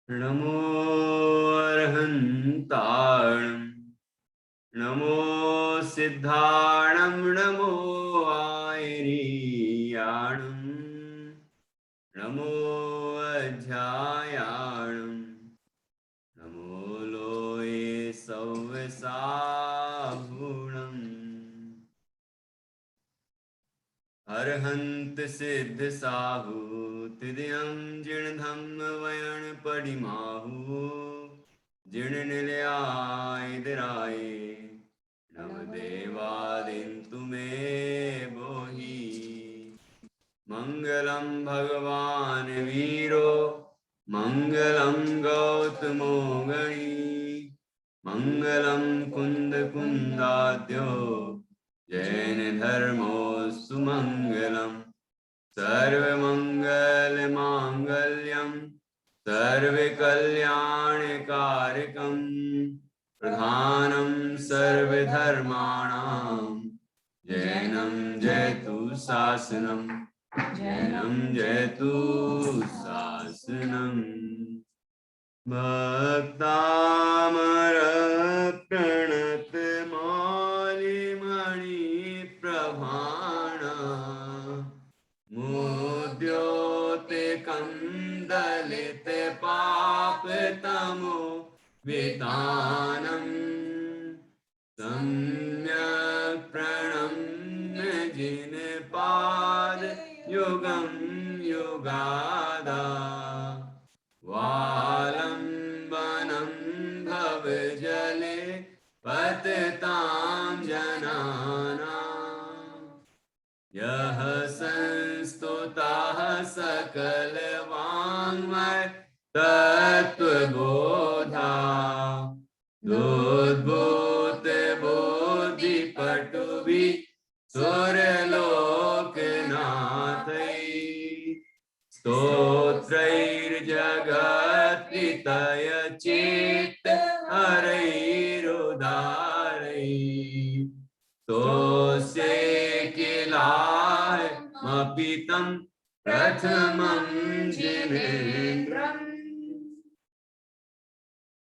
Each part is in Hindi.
नमो अर्हन्ताणं नमो सिद्धाणं नमो आयर्याणं नमो अध्यायाणं नमो लोये सव्यसाभूणम् अर्हन्त सिद्ध साहु तिदयं जिणधम्म वयण पडिमाहु जिण निलयाय नव देवादिन्तु मे बोहि मंगलम भगवान वीरो मंगलम गौतमो गणी मंगलम कुंद कुंदाद्यो जैन धर्मो सुमंगलम सर्वमंगल मांगल्यम सर्वकल्याणकारकम प्रधानम सर्वधर्माणां जैनम जयतु शासनम जैनम जयतु शासनम भक्तामर प्रणत मौलिमणि प्रभाणा मुद्योते कंदलित पाप तमो वितानम सम्यक प्रणम्य जिन पाद युगम युगादा वालंबनम भव जले पततां जनानां यः संस्तुताः सकल वाङ्मय तत्त्वबोधा दोद्भूत बोधि पटुभि सुरलोकनाथै स्तोत्रैर्जगत्प्रीतय चित्त हरैरुदारै तोस्य किलाहमपितं प्रथमं जिनेन्द्रम्।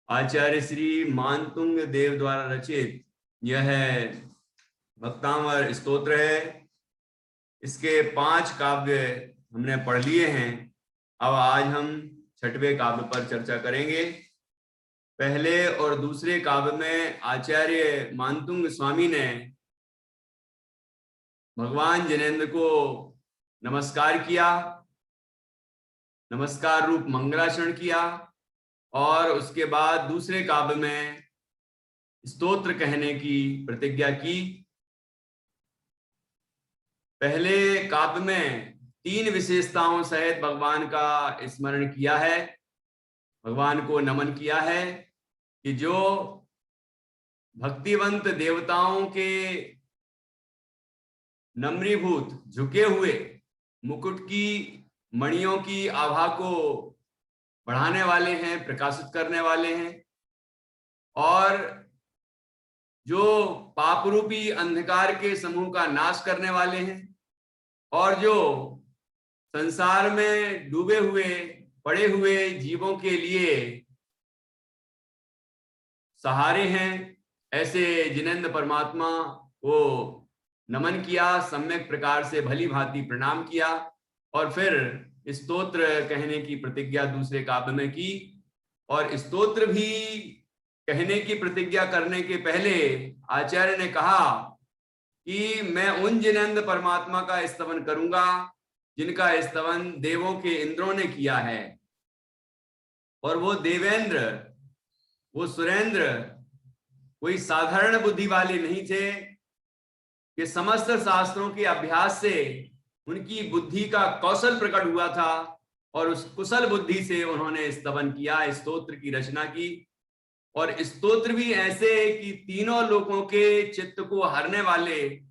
आचार्य श्री मानतुंग देव द्वारा रचित यह भक्तामर स्तोत्र है। इसके 5 काव्य हमने पढ़ लिए हैं। अब आज हम 6वें काव्य पर चर्चा करेंगे। पहले और दूसरे काव्य में आचार्य मानतुंग स्वामी ने भगवान जिनेंद्र को नमस्कार किया, नमस्कार रूप मंगलाचरण किया और उसके बाद दूसरे काव्य में स्तोत्र कहने की प्रतिज्ञा की। पहले काव्य में 3 विशेषताओं सहित भगवान का स्मरण किया है, भगवान को नमन किया है कि जो भक्तिवंत देवताओं के नम्रीभूत झुके हुए मुकुट की मणियों की आभा को बढ़ाने वाले हैं, प्रकाशित करने वाले हैं, और जो पापरूपी अंधकार के समूह का नाश करने वाले हैं, और जो संसार में डूबे हुए पड़े हुए जीवों के लिए सहारे हैं, ऐसे जिनेंद्र परमात्मा को नमन किया, सम्यक प्रकार से भली भांति प्रणाम किया और फिर स्तोत्र कहने की प्रतिज्ञा दूसरे काव्य में की। और स्तोत्र भी कहने की प्रतिज्ञा करने के पहले आचार्य ने कहा कि मैं उन जिनेंद्र परमात्मा का स्तवन करूंगा जिनका स्तवन देवों के इंद्रों ने किया है। और वो देवेंद्र, वो सुरेंद्र कोई साधारण बुद्धि वाले नहीं थे कि समस्त शास्त्रों के अभ्यास से उनकी बुद्धि का कौशल प्रकट हुआ था और उस कुशल बुद्धि से उन्होंने स्तवन किया, स्तोत्र की रचना की। और स्तोत्र भी ऐसे कि तीनों लोकों के चित्त को हरने वाले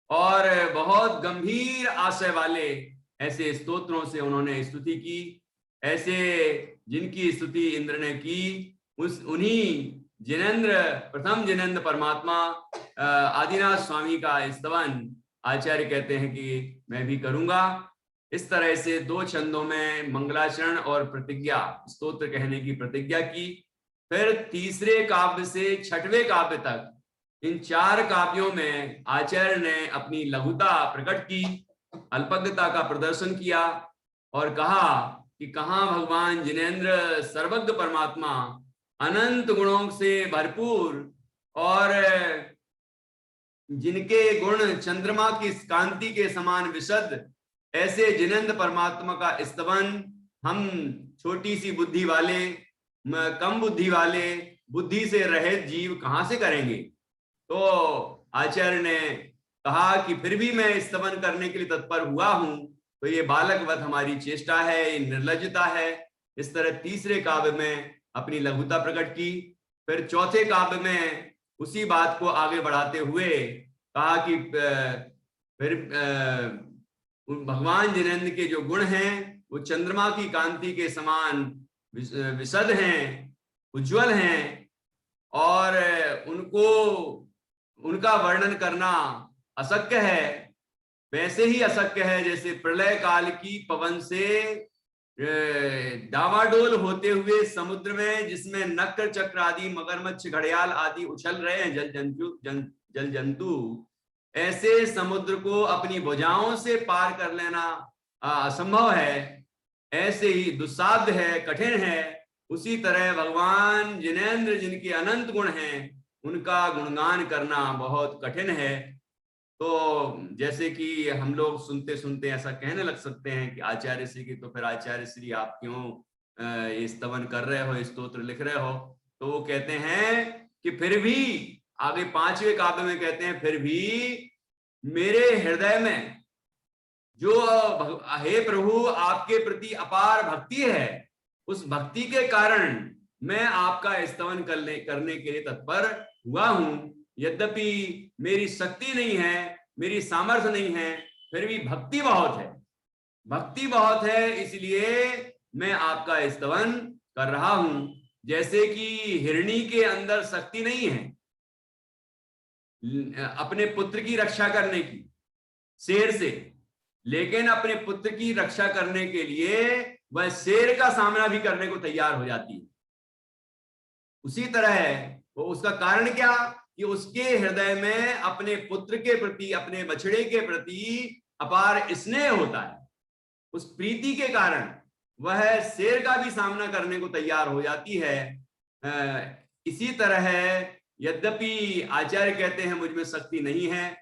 और बहुत गंभीर आशय वाले ऐसे स्तोत्रों से उन्होंने स्तुति की। ऐसे जिनकी स्तुति इंद्र ने की, उन्हीं जिनेंद्र, प्रथम जिनेंद्र परमात्मा आदिनाथ स्वामी का स्तवन आचार्य कहते हैं कि मैं भी करूंगा। इस तरह से 2 छंदों में मंगलाचरण और प्रतिज्ञा, स्तोत्र कहने की प्रतिज्ञा की। फिर तीसरे काव्य से छठवें काव्य तक इन 4 काव्यों में आचार्य ने अपनी लघुता प्रकट की, अल्पज्ञता का प्रदर्शन किया और कहा कि कहाँ भगवान जिनेंद्र सर्वज्ञ परमात्मा अनंत गुणों से भरपूर और जिनके गुण चंद्रमा की कांति के समान विशद, ऐसे जिनेंद्र परमात्मा का स्तवन हम छोटी सी बुद्धि वाले, कम बुद्धि वाले, बुद्धि से रहित जीव कहां से करेंगे। तो आचार्य ने कहा कि फिर भी मैं स्तवन करने के लिए तत्पर हुआ हूं, तो ये बालकवत हमारी चेष्टा है, ये निर्लज्जता है। इस तरह तीसरे काव्य में अपनी लघुता प्रकट की। फिर चौथे काव्य में उसी बात को आगे बढ़ाते हुए कहा कि फिर भगवान जिनेंद्र के जो गुण हैं वो चंद्रमा की कांति के समान विशद हैं, उज्जवल हैं, और उनका वर्णन करना अशक्य है। वैसे ही अशक्य है जैसे प्रलय काल की पवन से डावाडोल होते हुए समुद्र में, जिसमें नक्र चक्र आदि मगरमच्छ घड़ियाल आदि उछल रहे हैं, जल जंतु, ऐसे समुद्र को अपनी भुजाओं से पार कर लेना असंभव है, ऐसे ही दुस्साध्य है, कठिन है। उसी तरह भगवान जिनेंद्र जिनके अनंत गुण हैं, उनका गुणगान करना बहुत कठिन है। तो जैसे कि हम लोग सुनते सुनते ऐसा कहने लग सकते हैं कि आचार्य श्री की, तो फिर आचार्य श्री आप क्यों ये स्तवन कर रहे हो, स्तोत्र लिख रहे हो। तो वो कहते हैं कि फिर भी, आगे 5वें काव्य में कहते हैं, फिर भी मेरे हृदय में जो हे प्रभु आपके प्रति अपार भक्ति है, उस भक्ति के कारण मैं आपका स्तवन करने के लिए तत्पर हुआ हूं। यद्यपि मेरी शक्ति नहीं है, मेरी सामर्थ्य नहीं है, फिर भी भक्ति बहुत है, भक्ति बहुत है, इसलिए मैं आपका स्तवन कर रहा हूं। जैसे कि हिरणी के अंदर शक्ति नहीं है अपने पुत्र की रक्षा करने की शेर से, लेकिन अपने पुत्र की रक्षा करने के लिए वह शेर का सामना भी करने को तैयार हो जाती है। उसी तरह है वो, उसका कारण क्या कि उसके हृदय में अपने पुत्र के प्रति, अपने बछड़े के प्रति अपार स्नेह होता है। उस प्रीति के कारण वह शेर का भी सामना करने को तैयार हो जाती है। इसी तरह यद्यपि आचार्य कहते हैं मुझ में शक्ति नहीं है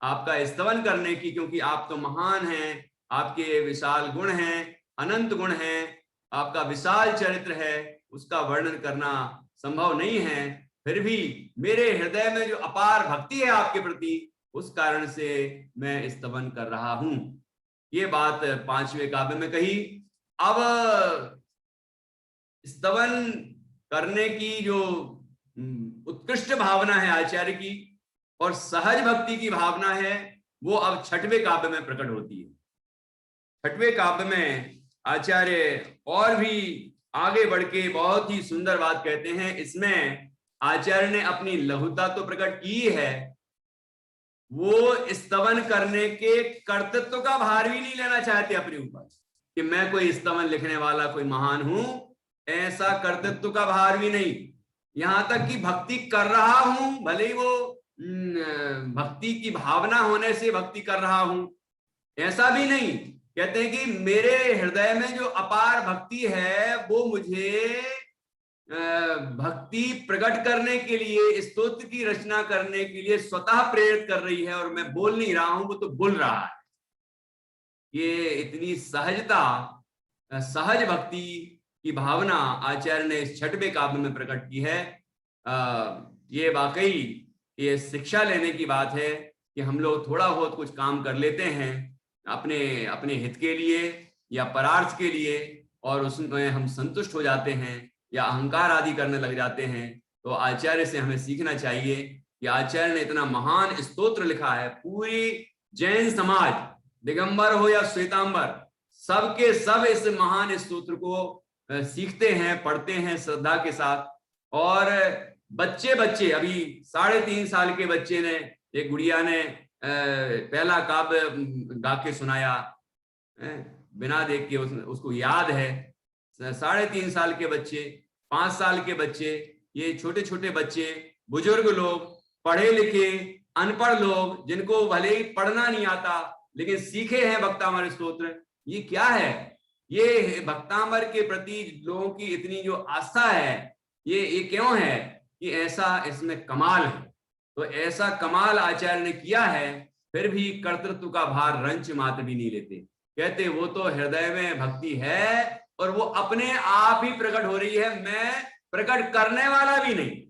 आपका स्तवन करने की, क्योंकि आप तो महान हैं, आपके विशाल गुण हैं, अनंत गुण हैं, आपका विशाल चरित्र है, उसका वर्णन करना संभव नहीं है। फिर भी मेरे हृदय में जो अपार भक्ति है आपके प्रति, उस कारण से मैं स्तवन कर रहा हूं। ये बात 5वें काव्य में कही। अब स्तवन करने की जो उत्कृष्ट भावना है आचार्य की और सहज भक्ति की भावना है, वो अब 6वें काव्य में प्रकट होती है। 6वें काव्य में आचार्य और भी आगे बढ़ के बहुत ही सुंदर बात कहते हैं। इसमें आचार्य ने अपनी लघुता तो प्रकट की है, वो स्तवन करने के कर्तृत्व का भार भी नहीं लेना चाहते अपने ऊपर कि मैं कोई स्तवन लिखने वाला कोई महान हूं, ऐसा कर्तृत्व का भार भी नहीं। यहां तक कि भक्ति कर रहा हूं, भले ही वो भक्ति की भावना होने से भक्ति कर रहा हूं, ऐसा भी नहीं। कहते हैं कि मेरे हृदय में जो अपार भक्ति है वो मुझे भक्ति प्रकट करने के लिए, स्तोत्र की रचना करने के लिए स्वतः प्रेरित कर रही है, और मैं बोल नहीं रहा हूं, वो तो बोल रहा है। ये इतनी सहजता, सहज भक्ति की भावना आचार्य ने इस 6वें काव्य में प्रकट की है। ये वाकई ये शिक्षा लेने की बात है कि हम लोग थोड़ा बहुत कुछ काम कर लेते हैं अपने हित के लिए या परार्थ के लिए, और उसमें हम संतुष्ट हो जाते हैं या अहंकार आदि करने लग जाते हैं। तो आचार्य से हमें सीखना चाहिए कि आचार्य ने इतना महान स्तोत्र लिखा है, पूरी जैन समाज, दिगंबर हो या श्वेतांबर, सबके सब इस महान स्तोत्र को सीखते हैं, पढ़ते हैं श्रद्धा के साथ। और बच्चे अभी 3.5 साल के बच्चे ने, एक गुड़िया ने पहला काव्य गा के सुनाया, बिना देख के उसको याद है। 3.5 साल के बच्चे, 5 साल के बच्चे, ये छोटे छोटे बच्चे, बुजुर्ग लोग, पढ़े लिखे, अनपढ़ लोग, जिनको भले ही पढ़ना नहीं आता लेकिन सीखे हैं भक्तामर स्तोत्र, ये क्या है? ये भक्तामर के प्रति लोगों की इतनी जो आस्था है, ये क्यों है? कि ऐसा इसमें कमाल है। तो ऐसा कमाल आचार्य ने किया है, फिर भी कर्तृत्व का भार रंच मात्र भी नहीं लेते। कहते वो तो हृदय में भक्ति है और वो अपने आप ही प्रकट हो रही है, मैं प्रकट करने वाला भी नहीं।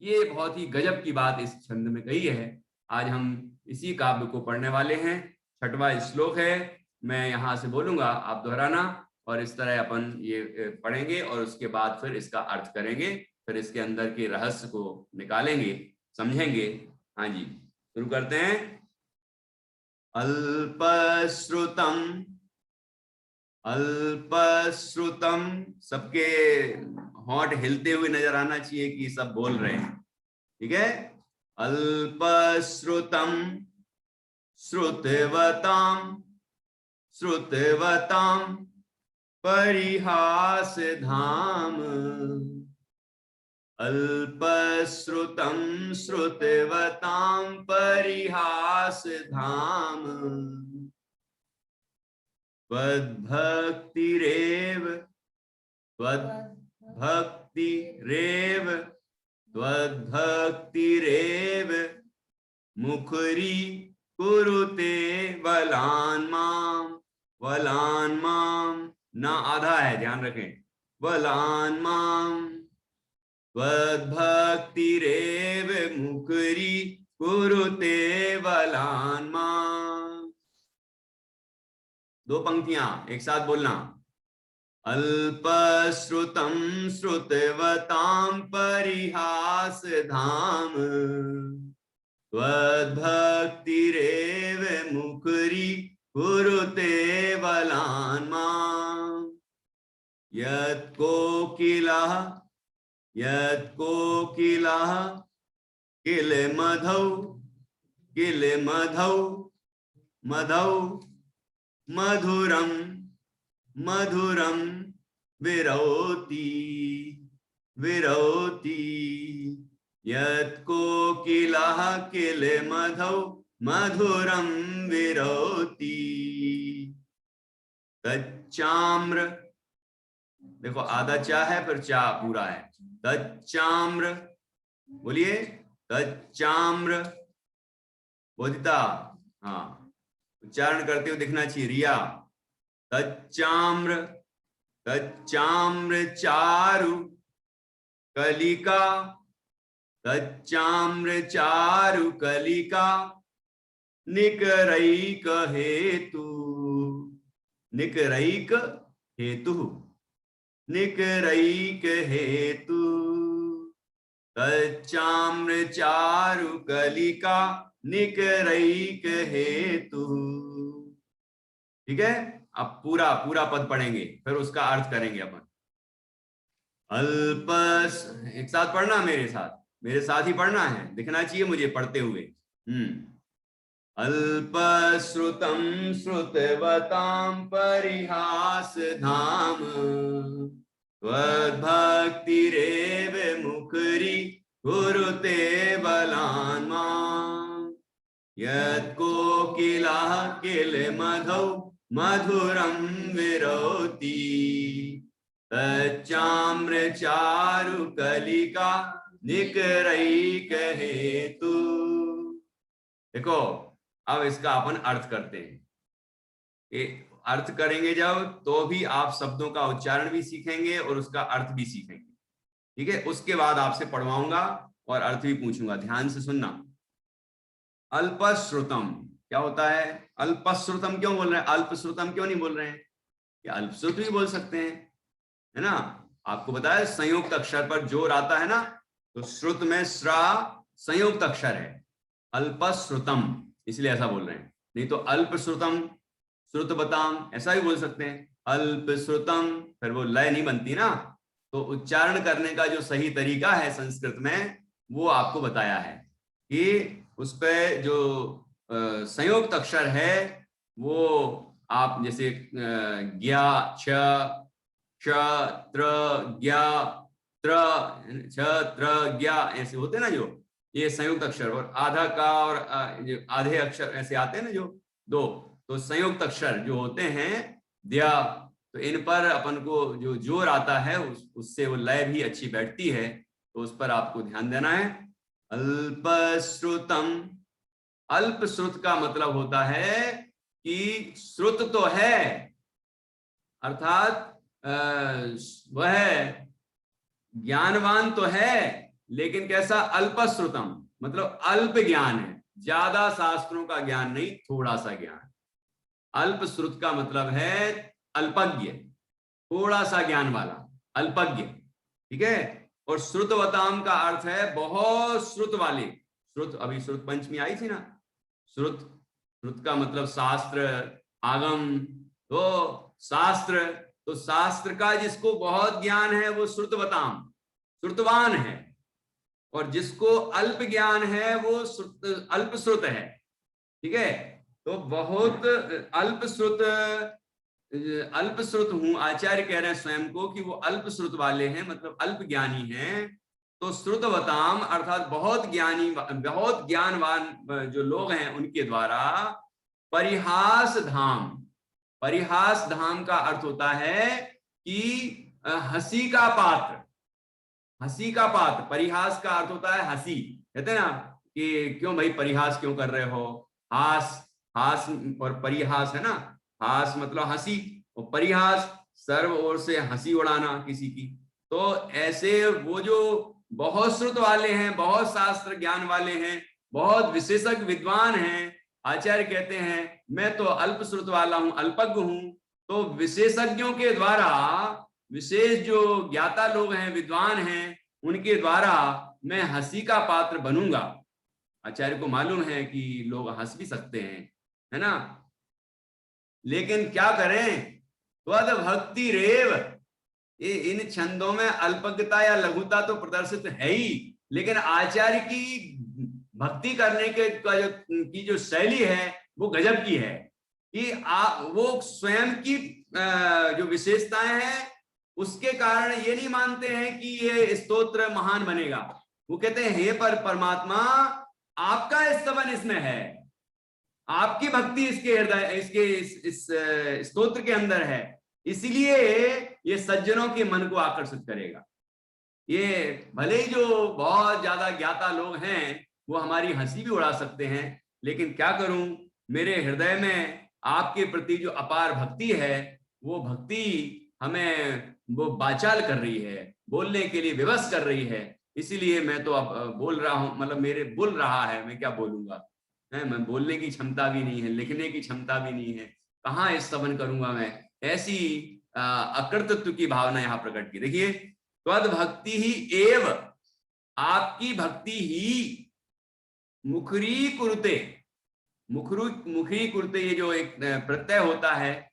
ये बहुत ही गजब की बात इस छंद में कही है। आज हम इसी काव्य को पढ़ने वाले हैं। 6वां श्लोक है, मैं यहां से बोलूंगा, आप दोहराना, और इस तरह अपन ये पढ़ेंगे और उसके बाद फिर इसका अर्थ करेंगे, फिर इसके अंदर के रहस्य को निकालेंगे, समझेंगे। हाँ जी, शुरू करते हैं। अल्पश्रुतम, अल्पश्रुतम, सबके होंठ हिलते हुए नजर आना चाहिए कि सब बोल रहे हैं, ठीक है? अल्पश्रुतम श्रुतवताम, श्रुतवताम परिहास धाम, अल्पश्रुतम श्रुतवताम परिहास धाम, त्वद्भक्तिरेव, त्वद्भक्तिरेव, त्वद्भक्तिरेव मुखरी कुरुते वलान्माम, वलान्माम ना आधा है, ध्यान रखें, वलान्माम, त्वद्भक्तिरेव मुखरी कुरुते वलान्माम। 2 पंक्तियां एक साथ बोलना। अल्पश्रुतम श्रुतवताम परिहास धाम, त्वद्भक्तिरेव मुखरी कुरुते वलान्माम, यत्कोकिलः, यत्कोकिलः किलमधौ, किलमधौ, मधौ मधुरम, मधुरम विरौति, विरौति, यत्कोकिलः किलमधौ मधुरम विरौति, तच्चाम्र, देखो आधा चा है फिर चा पूरा है, तच्चाम्र, बोलिए तच्चाम्र, बोधिता, हाँ उच्चारण करते हुए दिखना चाहिए, रिया, तच्चाम्र, तच्चाम्र चारु कलिका, तच्चाम्र चारु कलिका निकरैक हेतु, निकरैक हेतु, निकरैक हेतु, तच्चाम्र चारु कलिका निकरैक हेतु। ठीक है, अब पूरा पूरा पद पढ़ेंगे फिर उसका अर्थ करेंगे अपन। अल्पस, एक साथ पढ़ना, मेरे साथ ही पढ़ना है, दिखना चाहिए मुझे पढ़ते हुए। अल्पश्रुतम श्रुतवताम परिहास धाम, त्वद्भक्तिरेव मुखरी कुरुते बलान्माम्, यत्कोकिलः किलमधौ मधुरं विरौति, तच्चाम्र चारु कलिका निकरैक हेतु। देखो अब इसका अपन अर्थ करते हैं। ये अर्थ करेंगे जब, तो भी आप शब्दों का उच्चारण भी सीखेंगे और उसका अर्थ भी सीखेंगे। ठीक है, उसके बाद आपसे पढ़वाऊंगा और अर्थ भी पूछूंगा, ध्यान से सुनना। अल्पश्रुतम क्या होता है? अल्पश्रुतम क्यों बोल रहे हैं? अल्पश्रुतम क्यों नहीं बोल रहे हैं? क्या अल्पश्रुत भी बोल सकते हैं, है ना? आपको बताया संयुक्त अक्षर पर जोर आता है ना, तो श्रुत में श्रा संयुक्त अक्षर है, अल्पश्रुतम, इसलिए ऐसा बोल रहे हैं। नहीं तो अल्पश्रुतम, श्रुतवताम ऐसा भी बोल सकते हैं, अल्पश्रुतम, फिर वो लय नहीं बनती ना। तो उच्चारण करने का जो सही तरीका है संस्कृत में, वो आपको बताया है कि उस पे जो संयुक्त अक्षर है वो आप जैसे ज्ञा, छ, श, त्र, ज्ञा, त्र, छ, त्र, ज्ञा ऐसे होते हैं ना, जो ये संयुक्त अक्षर, और आधा का और आधे अक्षर ऐसे आते हैं ना जो दो, तो संयुक्त अक्षर जो होते हैं द्या, तो इन पर अपन को जो जोर आता है उससे वो लय भी अच्छी बैठती है, तो उस पर आपको ध्यान देना है। अल्पश्रुतम, अल्प श्रुत का मतलब होता है कि श्रुत तो है, अर्थात वह ज्ञानवान तो है, लेकिन कैसा, अल्पश्रुतम, मतलब अल्प ज्ञान है, ज्यादा शास्त्रों का ज्ञान नहीं, थोड़ा सा ज्ञान। अल्प श्रुत का मतलब है अल्पज्ञ, थोड़ा सा ज्ञान वाला, अल्पज्ञ, ठीक है। और श्रुतवताम का अर्थ है बहुत श्रुत वाले। श्रुत, अभी श्रुत पंचमी आई थी ना, श्रुत, श्रुत का मतलब शास्त्र, आगम, तो शास्त्र, तो शास्त्र का जिसको बहुत ज्ञान है वो श्रुतवताम, श्रुतवान है, और जिसको अल्प ज्ञान है वो अल्प श्रुत है, ठीक है। तो बहुत अल्प श्रुत, अल्प श्रुत हूं, आचार्य कह रहे हैं स्वयं को कि वो अल्प श्रुत वाले हैं, मतलब अल्प ज्ञानी हैं। तो श्रुतवताम अर्थात बहुत ज्ञानी, बहुत ज्ञानवान जो लोग हैं उनके द्वारा परिहास धाम, परिहास धाम का अर्थ होता है कि हंसी का पात्र, हंसी का पात्र, परिहास का अर्थ होता है हंसी, कहते हैं ना कि क्यों भाई परिहास क्यों कर रहे हो, हास, हास और परिहास है ना, हास मतलब हंसी और परिहास सर्व ओर से हंसी उड़ाना किसी की। तो ऐसे वो जो बहुत श्रुत वाले हैं, बहुत शास्त्र ज्ञान वाले हैं, बहुत विशेषज्ञ विद्वान हैं, आचार्य कहते हैं मैं तो अल्प श्रुत वाला हूं, अल्पज्ञ हूं। तो विशेषज्ञों के द्वारा, विशेष जो ज्ञाता लोग हैं, विद्वान हैं, उनके द्वारा मैं हंसी का पात्र बनूंगा। आचार्य को मालूम है कि लोग हंस भी सकते हैं, है ना, लेकिन क्या करें, त्वद भक्ति रेव, इन छंदों में अल्पज्ञता या लघुता तो प्रदर्शित है ही, लेकिन आचार्य की भक्ति करने के की जो शैली है वो गजब की है कि वो स्वयं की जो विशेषताएं हैं उसके कारण ये नहीं मानते हैं कि ये स्तोत्र महान बनेगा। वो कहते हैं हे परमात्मा, आपका स्तवन इसमें है, आपकी भक्ति इसके हृदय, इसके इस स्तोत्र के अंदर है, इसलिए ये सज्जनों के मन को आकर्षित करेगा। ये भले ही जो बहुत ज्यादा ज्ञाता लोग हैं वो हमारी हंसी भी उड़ा सकते हैं, लेकिन क्या करूं, मेरे हृदय में आपके प्रति जो अपार भक्ति है वो भक्ति हमें वो बाचाल कर रही है, बोलने के लिए विवश कर रही है, इसीलिए मैं तो अब बोल रहा हूं, मतलब मेरे बोल रहा है, मैं क्या बोलूंगा, मैं बोलने की क्षमता भी नहीं है, लिखने की क्षमता भी नहीं है, कहाँ स्तवन करूंगा मैं। ऐसी अकृतत्व की भावना यहाँ प्रकट की। देखिए, त्वद भक्ति ही एव, आपकी भक्ति ही, मुखरी कुरुते, मुखरी कुरुते, ये जो एक प्रत्यय होता है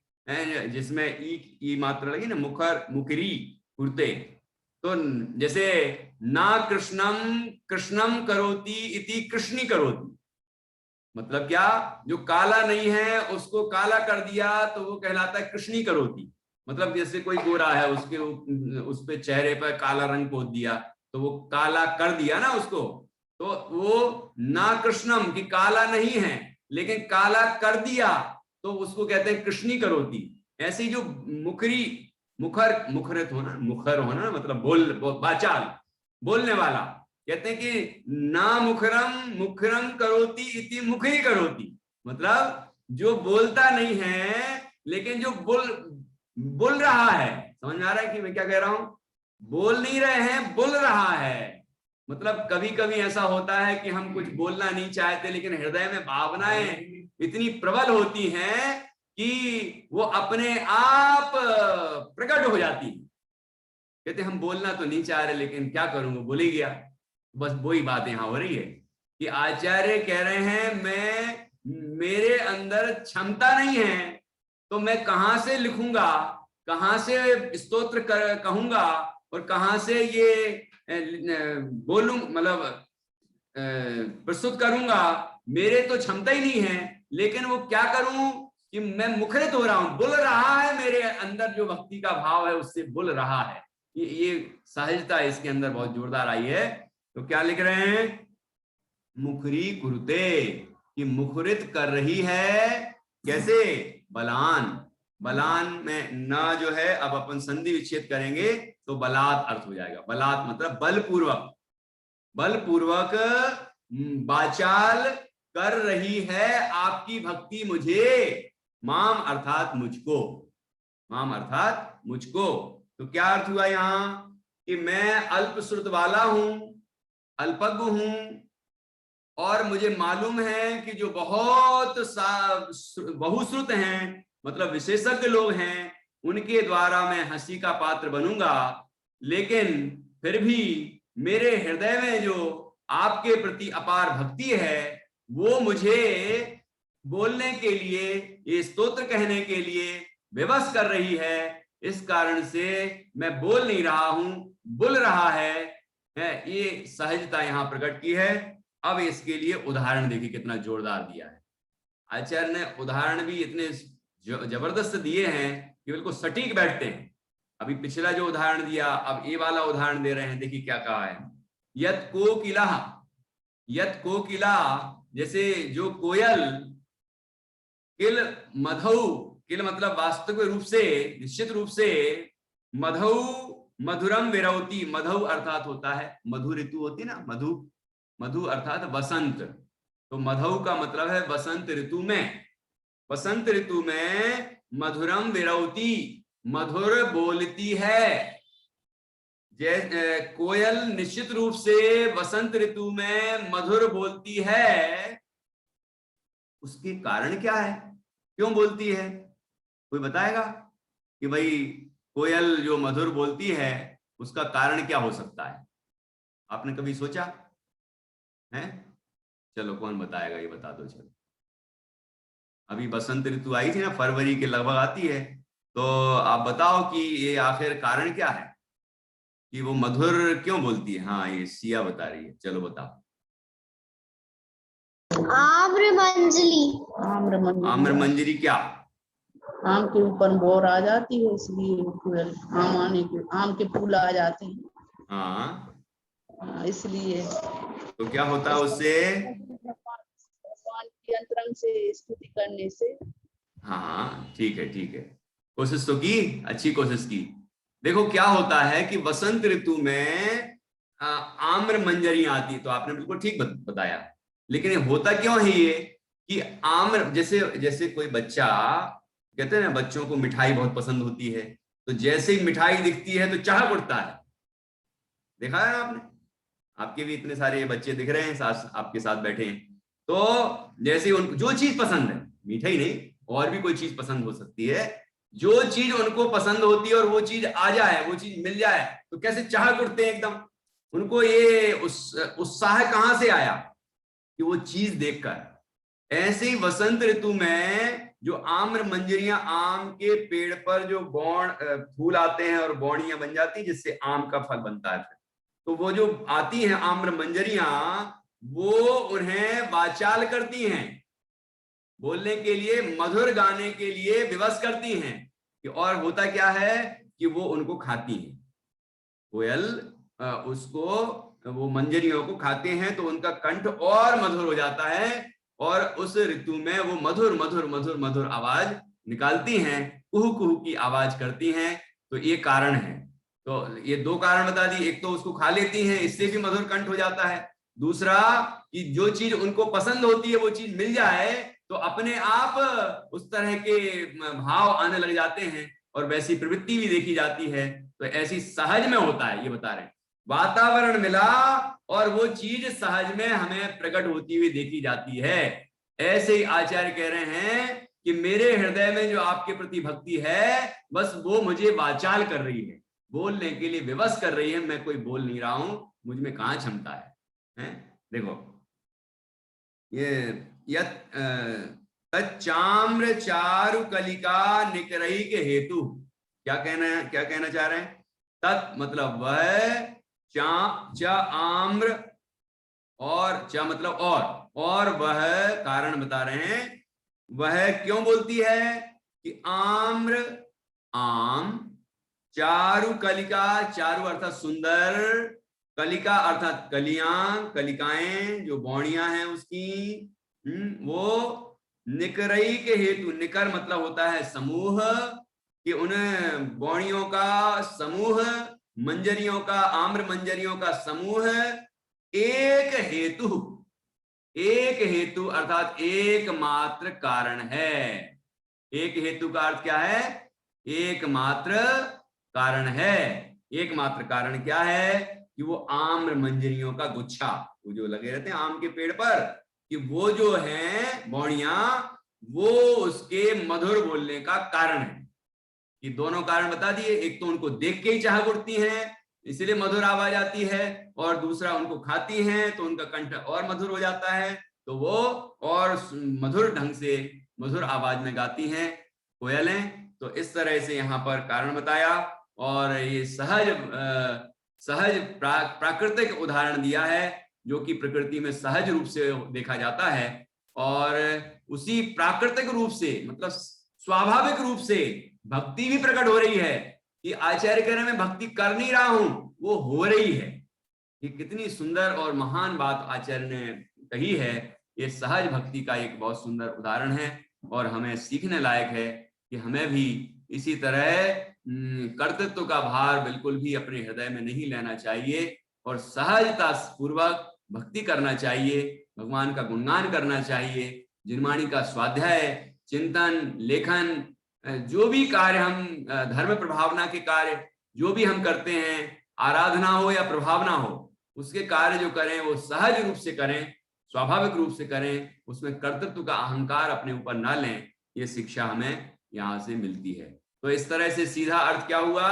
जिसमें ई मात्रा लगी ना, मुखर, मुखरी कुरुते, तो जैसे ना कृष्णम कृष्णम करोति इति कृष्णी करोति, मतलब क्या, जो काला नहीं है उसको काला कर दिया तो वो कहलाता है कृष्णी करोति। मतलब जैसे कोई गोरा है, उसके उस पे चेहरे पर काला रंग पोत दिया तो वो काला कर दिया ना उसको, तो वो ना कृष्णम की काला नहीं है लेकिन काला कर दिया तो उसको कहते हैं कृष्णी करोति। ऐसी जो मुखरी, मुखरित होना, मुखर होना मतलब बाचाल, बोलने वाला, कहते हैं कि ना मुखरम मुखरम करोति इति मुखरी करोति, मतलब जो बोलता नहीं है लेकिन जो बोल रहा है। समझ में आ रहा है कि मैं क्या कह रहा हूं, बोल नहीं रहे हैं, बोल रहा है। मतलब कभी कभी ऐसा होता है कि हम कुछ बोलना नहीं चाहते लेकिन हृदय में भावनाएं इतनी प्रबल होती हैं कि वो अपने आप प्रकट हो जाती। कहते हम बोलना तो नहीं चाह रहे लेकिन क्या करूंगा, बोल ही गया। बस वही बात यहां हो रही है कि आचार्य कह रहे हैं मैं, मेरे अंदर क्षमता नहीं है तो मैं कहां से लिखूंगा, कहां से स्तोत्र कहूंगा और कहां से ये बोलूं, मतलब प्रस्तुत करूंगा, मेरे तो क्षमता ही नहीं है। लेकिन वो क्या करूं, कि मैं मुखरित हो रहा हूं, बुल रहा है, मेरे अंदर जो भक्ति का भाव है उससे बुल रहा है। ये सहजता इसके अंदर बहुत जोरदार आई है। तो क्या लिख रहे हैं, मुखरी कुरुते, कि मुखरित कर रही है। कैसे, बलान, बलान में न जो है, अब अपन संधि विच्छेद करेंगे तो बलात् अर्थ हो जाएगा। बलात् मतलब बलपूर्वक, बलपूर्वक वाचाल कर रही है आपकी भक्ति मुझे, माम अर्थात मुझको, माम अर्थात मुझको। तो क्या अर्थ हुआ यहां, कि मैं अल्प श्रुत वाला हूं, अल्पज्ञ हूं, और मुझे मालूम है कि जो बहुत बहुश्रुत हैं, मतलब विशेषज्ञ लोग हैं, उनके द्वारा मैं हंसी का पात्र बनूंगा, लेकिन फिर भी मेरे हृदय में जो आपके प्रति अपार भक्ति है वो मुझे बोलने के लिए, ये स्तोत्र कहने के लिए विवश कर रही है। इस कारण से मैं बोल नहीं रहा हूं, बुल रहा है। ये सहजता यहां प्रकट की है। अब इसके लिए उदाहरण देखिए कितना जोरदार दिया है आचार्य ने। उदाहरण भी इतने जबरदस्त दिए हैं कि बिल्कुल सटीक बैठते हैं। अभी पिछला जो उदाहरण दिया, अब ये वाला उदाहरण दे रहे हैं। देखिए क्या कहा है, यत कोकिला, यत कोकिला, जैसे जो कोयल, किल मधु, किल मतलब वास्तविक रूप से, निश्चित रूप से, मधु मधुरम विरौती, मधु अर्थात होता है मधु ऋतु होती ना, मधु, मधु अर्थात वसंत। तो मधु का मतलब है वसंत ऋतु में, वसंत ऋतु में मधुरम विरौती, मधुर बोलती है। कोयल निश्चित रूप से वसंत ऋतु में मधुर बोलती है, उसके कारण क्या है, क्यों बोलती है, कोई बताएगा कि भाई कोयल जो मधुर बोलती है उसका कारण क्या हो सकता है? आपने कभी सोचा है? चलो कौन बताएगा, ये बता दो। चलो, अभी बसंत ऋतु आई थी ना, फरवरी के लगभग आती है, तो आप बताओ कि ये आखिर कारण क्या है कि वो मधुर क्यों बोलती है? हाँ, ये सिया बता रही है, चलो बताओ। आम्र मंजरी। आम्र मंजरी क्या? आम के ऊपर बोर आ जाती है, इसलिए आम आने के, आम के फूल आ जाते हैं। हाँ, इसलिए तो क्या होता है उससे? भगवान की अंतरंग से स्तुति करने से। हाँ ठीक है, ठीक है, कोशिश तो की, अच्छी कोशिश की। देखो क्या होता है कि वसंत ऋतु में आम्र मंजरी आती, तो आपने बिल्कुल ठीक बताया। लेकिन ये होता क्यों है ये कि आम्र, जैसे जैसे कोई बच्चा, कहते हैं ना बच्चों को मिठाई बहुत पसंद होती है, तो जैसे ही मिठाई दिखती है तो चाह उठता है। देखा है ना आपने? आपके भी इतने सारे बच्चे दिख रहे हैं साथ, आपके साथ बैठे हैं। तो जैसे उनको जो चीज पसंद है, मिठाई नहीं और भी कोई चीज पसंद हो सकती है, जो चीज उनको पसंद होती है और वो चीज आ जाए, वो चीज मिल जाए, तो कैसे चाह उठते हैं एकदम। उनको ये उत्साह कहां से आया कि वो चीज देखकर। ऐसे ही वसंत ऋतु में जो आम्र मंजरियां, आम के पेड़ पर जो बौण फूल आते हैं और बौड़ियां बन जाती हैं जिससे आम का फल बनता है, तो वो जो आती हैं आम्र मंजरियां, वो उन्हें वाचाल करती हैं, बोलने के लिए, मधुर गाने के लिए विवश करती हैं। कि और होता क्या है कि वो उनको खाती हैं, कोयल उसको, वो मंजरियों को खाते हैं, तो उनका कंठ और मधुर हो जाता है और उस ऋतु में वो मधुर मधुर मधुर मधुर आवाज निकालती हैं, कुहू कुहू की आवाज करती हैं। तो ये कारण है। तो ये दो कारण बता दी, एक तो उसको खा लेती हैं, इससे भी मधुर कंठ हो जाता है। दूसरा कि जो चीज उनको पसंद होती है वो चीज मिल जाए तो अपने आप उस तरह के भाव आने लग जाते हैं और वैसी प्रवृत्ति भी देखी जाती है। तो ऐसी सहज में होता है, ये बता रहे हैं। वातावरण मिला और वो चीज सहज में हमें प्रकट होती हुई देखी जाती है। ऐसे ही आचार्य कह रहे हैं कि मेरे हृदय में जो आपके प्रति भक्ति है, बस वो मुझे वाचाल कर रही है, बोलने के लिए विवश कर रही है। मैं कोई बोल नहीं रहा हूं, मुझ में कहां क्षमता है? देखो ये चाम्र चारु कलिका निकरही के हेतु, क्या कहना चाह रहे हैं? तत् मतलब वह, च आम्र, और च मतलब और वह कारण बता रहे हैं वह क्यों बोलती है कि आम्र, आम, चारु कलिका, चारु अर्थात सुंदर, कलिका अर्थात कलियां, कलिकाएं जो बौड़ियां हैं उसकी, वो निकरई के हेतु, निकर मतलब होता है समूह, कि उन बौड़ियों का समूह, मंजरियों का, आम्र मंजरियों का समूह, एक हेतु, एक हेतु अर्थात एकमात्र कारण है। एक हेतु का अर्थ क्या है? एकमात्र कारण है। एकमात्र कारण क्या है? कि वो आम्र मंजरियों का गुच्छा, वो जो लगे रहते हैं आम के पेड़ पर, कि वो जो है बौड़ियां, वो उसके मधुर बोलने का कारण है। कि दोनों कारण बता दिए, एक तो उनको देख के ही चाह उठती हैं इसलिए मधुर आवाज आती है, और दूसरा उनको खाती हैं तो उनका कंठ और मधुर हो जाता है, तो वो और मधुर ढंग से मधुर आवाज में गाती हैं कोयलें। तो इस तरह से यहाँ पर कारण बताया, और ये सहज प्राकृतिक उदाहरण दिया है, जो कि प्रकृति में सहज रूप से देखा जाता है, और उसी प्राकृतिक रूप से मतलब स्वाभाविक रूप से भक्ति भी प्रकट हो रही है, कि आचार्य कह रहे हैं मैं भक्ति कर नहीं रहा हूं, वो हो रही है। ये कितनी सुंदर और महान बात आचार्य ने कही है। ये सहज भक्ति का एक बहुत सुंदर उदाहरण है, और हमें सीखने लायक है कि हमें भी इसी तरह कर्तृत्व का भार बिल्कुल भी अपने हृदय में नहीं लेना चाहिए, और सहजता पूर्वक भक्ति करना चाहिए, भगवान का गुणगान करना चाहिए। जिनवाणी का स्वाध्याय, चिंतन, लेखन, जो भी कार्य हम धर्म प्रभावना के कार्य जो भी हम करते हैं, आराधना हो या प्रभावना हो, उसके कार्य जो करें वो सहज रूप से करें, स्वाभाविक रूप से करें, उसमें कर्तृत्व का अहंकार अपने ऊपर ना लें। ये शिक्षा हमें यहाँ से मिलती है। तो इस तरह से सीधा अर्थ क्या हुआ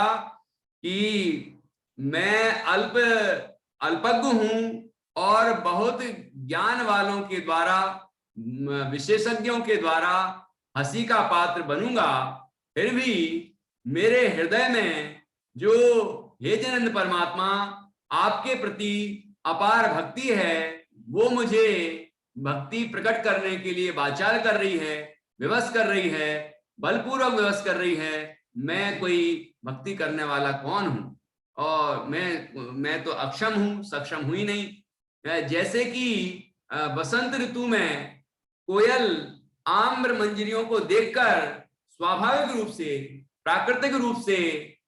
कि मैं अल्पज्ञ हूं, और बहुत ज्ञान वालों के द्वारा, विशेषज्ञों के द्वारा हंसी का पात्र बनूंगा, फिर भी मेरे हृदय में जो हे जनानंद परमात्मा आपके प्रति अपार भक्ति है, वो मुझे भक्ति प्रकट करने के लिए वाचाल कर रही है, विवश कर रही है, बलपूर्वक विवश कर रही है। मैं कोई भक्ति करने वाला कौन हूं, और मैं तो अक्षम हूं, सक्षम हुई नहीं। जैसे कि बसंत ऋतु में कोयल आम्र मंजरियों को देखकर स्वाभाविक रूप से, प्राकृतिक रूप से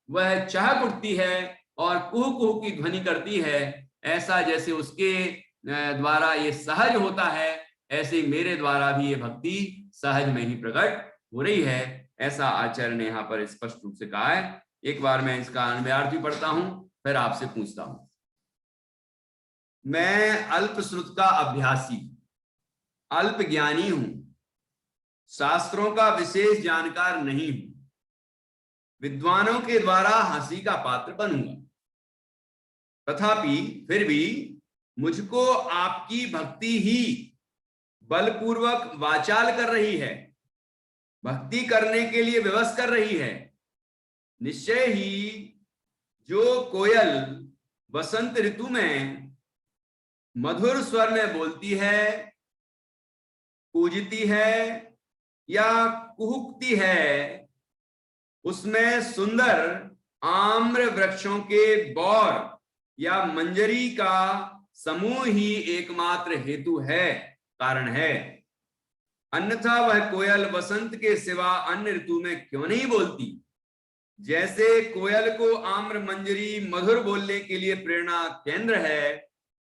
वह चहक उठती है और कुहू कुहू की ध्वनि करती है, ऐसा जैसे उसके द्वारा ये सहज होता है, ऐसे मेरे द्वारा भी ये भक्ति सहज में ही प्रकट हो रही है। ऐसा आचार्य ने यहाँ पर स्पष्ट रूप से कहा है। एक बार मैं इसका अन्वयार्थ भी पढ़ता हूं, फिर आपसे पूछता हूं। मैं अल्प श्रुत का अभ्यासी, अल्प ज्ञानी हूं, शास्त्रों का विशेष जानकार नहीं हूं, विद्वानों के द्वारा हंसी का पात्र बनूंगा, तथापि फिर भी मुझको आपकी भक्ति ही बलपूर्वक वाचाल कर रही है, भक्ति करने के लिए विवश कर रही है। निश्चय ही जो कोयल बसंत ऋतु में मधुर स्वर में बोलती है, पूजती है या कुहुकती है, उसमें सुंदर आम्र वृक्षों के बौर या मंजरी का समूह ही एकमात्र हेतु है, कारण है। अन्यथा वह कोयल वसंत के सिवा अन्य ऋतु में क्यों नहीं बोलती? जैसे कोयल को आम्र मंजरी मधुर बोलने के लिए प्रेरणा केंद्र है,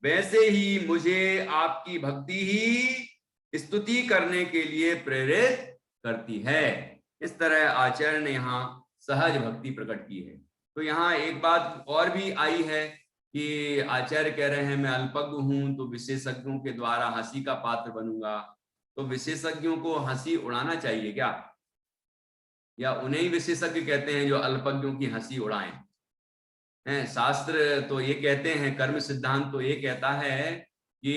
वैसे ही मुझे आपकी भक्ति ही स्तुति करने के लिए प्रेरित करती है। इस तरह आचार्य ने यहाँ सहज भक्ति प्रकट की है। तो यहाँ एक बात और भी आई है कि आचार्य कह रहे हैं मैं अल्पज्ञ हूं, तो विशेषज्ञों के द्वारा हंसी का पात्र बनूंगा। तो विशेषज्ञों को हंसी उड़ाना चाहिए क्या, या उन्हें ही विशेषज्ञ कहते हैं जो अल्पज्ञों की हंसी उड़ाएं? शास्त्र तो ये कहते हैं, कर्म सिद्धांत तो ये कहता है कि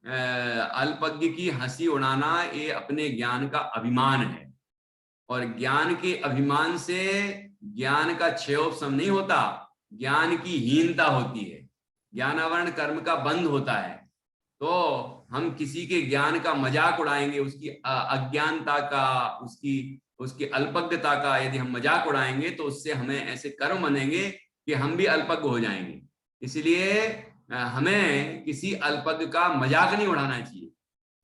अल्पज्ञ की हंसी उड़ाना ये अपने ज्ञान का अभिमान है, और ज्ञान के अभिमान से ज्ञान का क्षयोपशम नहीं होता, ज्ञान की हीनता होती है, ज्ञानावरण कर्म का बंध होता है। तो हम किसी के ज्ञान का मजाक उड़ाएंगे, उसकी अज्ञानता का, उसकी अल्पज्ञता का यदि हम मजाक उड़ाएंगे तो उससे हमें ऐसे कर्म बनेंगे कि हम भी अल्पज्ञ हो जाएंगे। इसलिए हमें किसी अल्पज्ञ का मजाक नहीं उड़ाना चाहिए,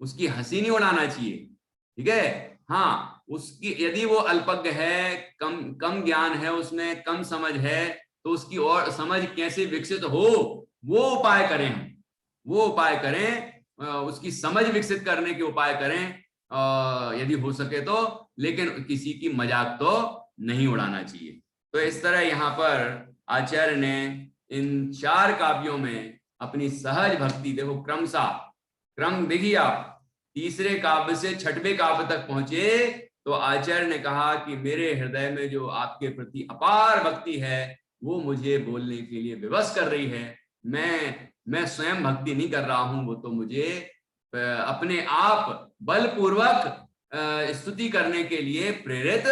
उसकी हंसी नहीं उड़ाना चाहिए, ठीक है। हाँ, उसकी यदि वो अल्पज्ञ है, कम ज्ञान है, उसमें कम समझ है, तो उसकी और समझ कैसे विकसित हो वो उपाय करें हम, वो उपाय करें, उसकी समझ विकसित करने के उपाय करें यदि हो सके तो, लेकिन किसी की मजाक तो नहीं उड़ाना चाहिए। तो इस तरह यहाँ पर आचार्य ने इन 4 काव्यों में अपनी सहज भक्ति, देखो क्रम देखिए आप, तीसरे काव्य से 6वें काव्य तक पहुंचे तो आचार्य ने कहा कि मेरे हृदय में जो आपके प्रति अपार भक्ति है वो मुझे बोलने के लिए विवश कर रही है। मैं स्वयं भक्ति नहीं कर रहा हूं, वो तो मुझे अपने आप बलपूर्वक स्तुति करने के लिए प्रेरित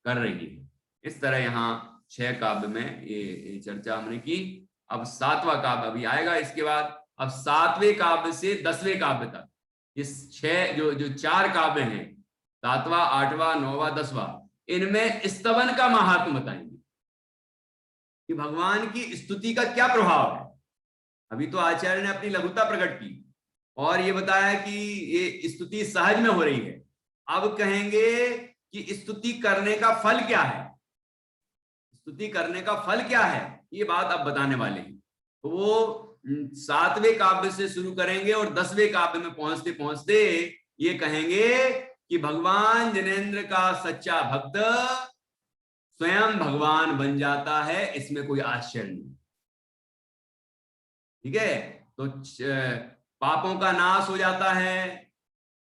कर रही है। इस तरह यहाँ 6 काव्य में ये चर्चा हमने की। अब 7वां काव्य अभी आएगा इसके बाद। अब 7वें काव्य से 10वें काव्य तक इस 6 जो 4 काव्य हैं, 7वां, 8वां, 9वां, 10वां, इनमें स्तवन का महात्म बताएंगे कि भगवान की स्तुति का क्या प्रभाव है। अभी तो आचार्य ने अपनी लघुता प्रकट की और ये बताया कि ये स्तुति सहज में हो रही है। अब कहेंगे कि स्तुति करने का फल क्या है, स्तुति करने का फल क्या है, ये बात अब बताने वाले हैं। तो वो 7वें काव्य से शुरू करेंगे और 10वें काव्य में पहुंचते पहुंचते ये कहेंगे कि भगवान जिनेंद्र का सच्चा भक्त स्वयं भगवान बन जाता है, इसमें कोई आश्चर्य नहीं, ठीक है। तो पापों का नाश हो जाता है,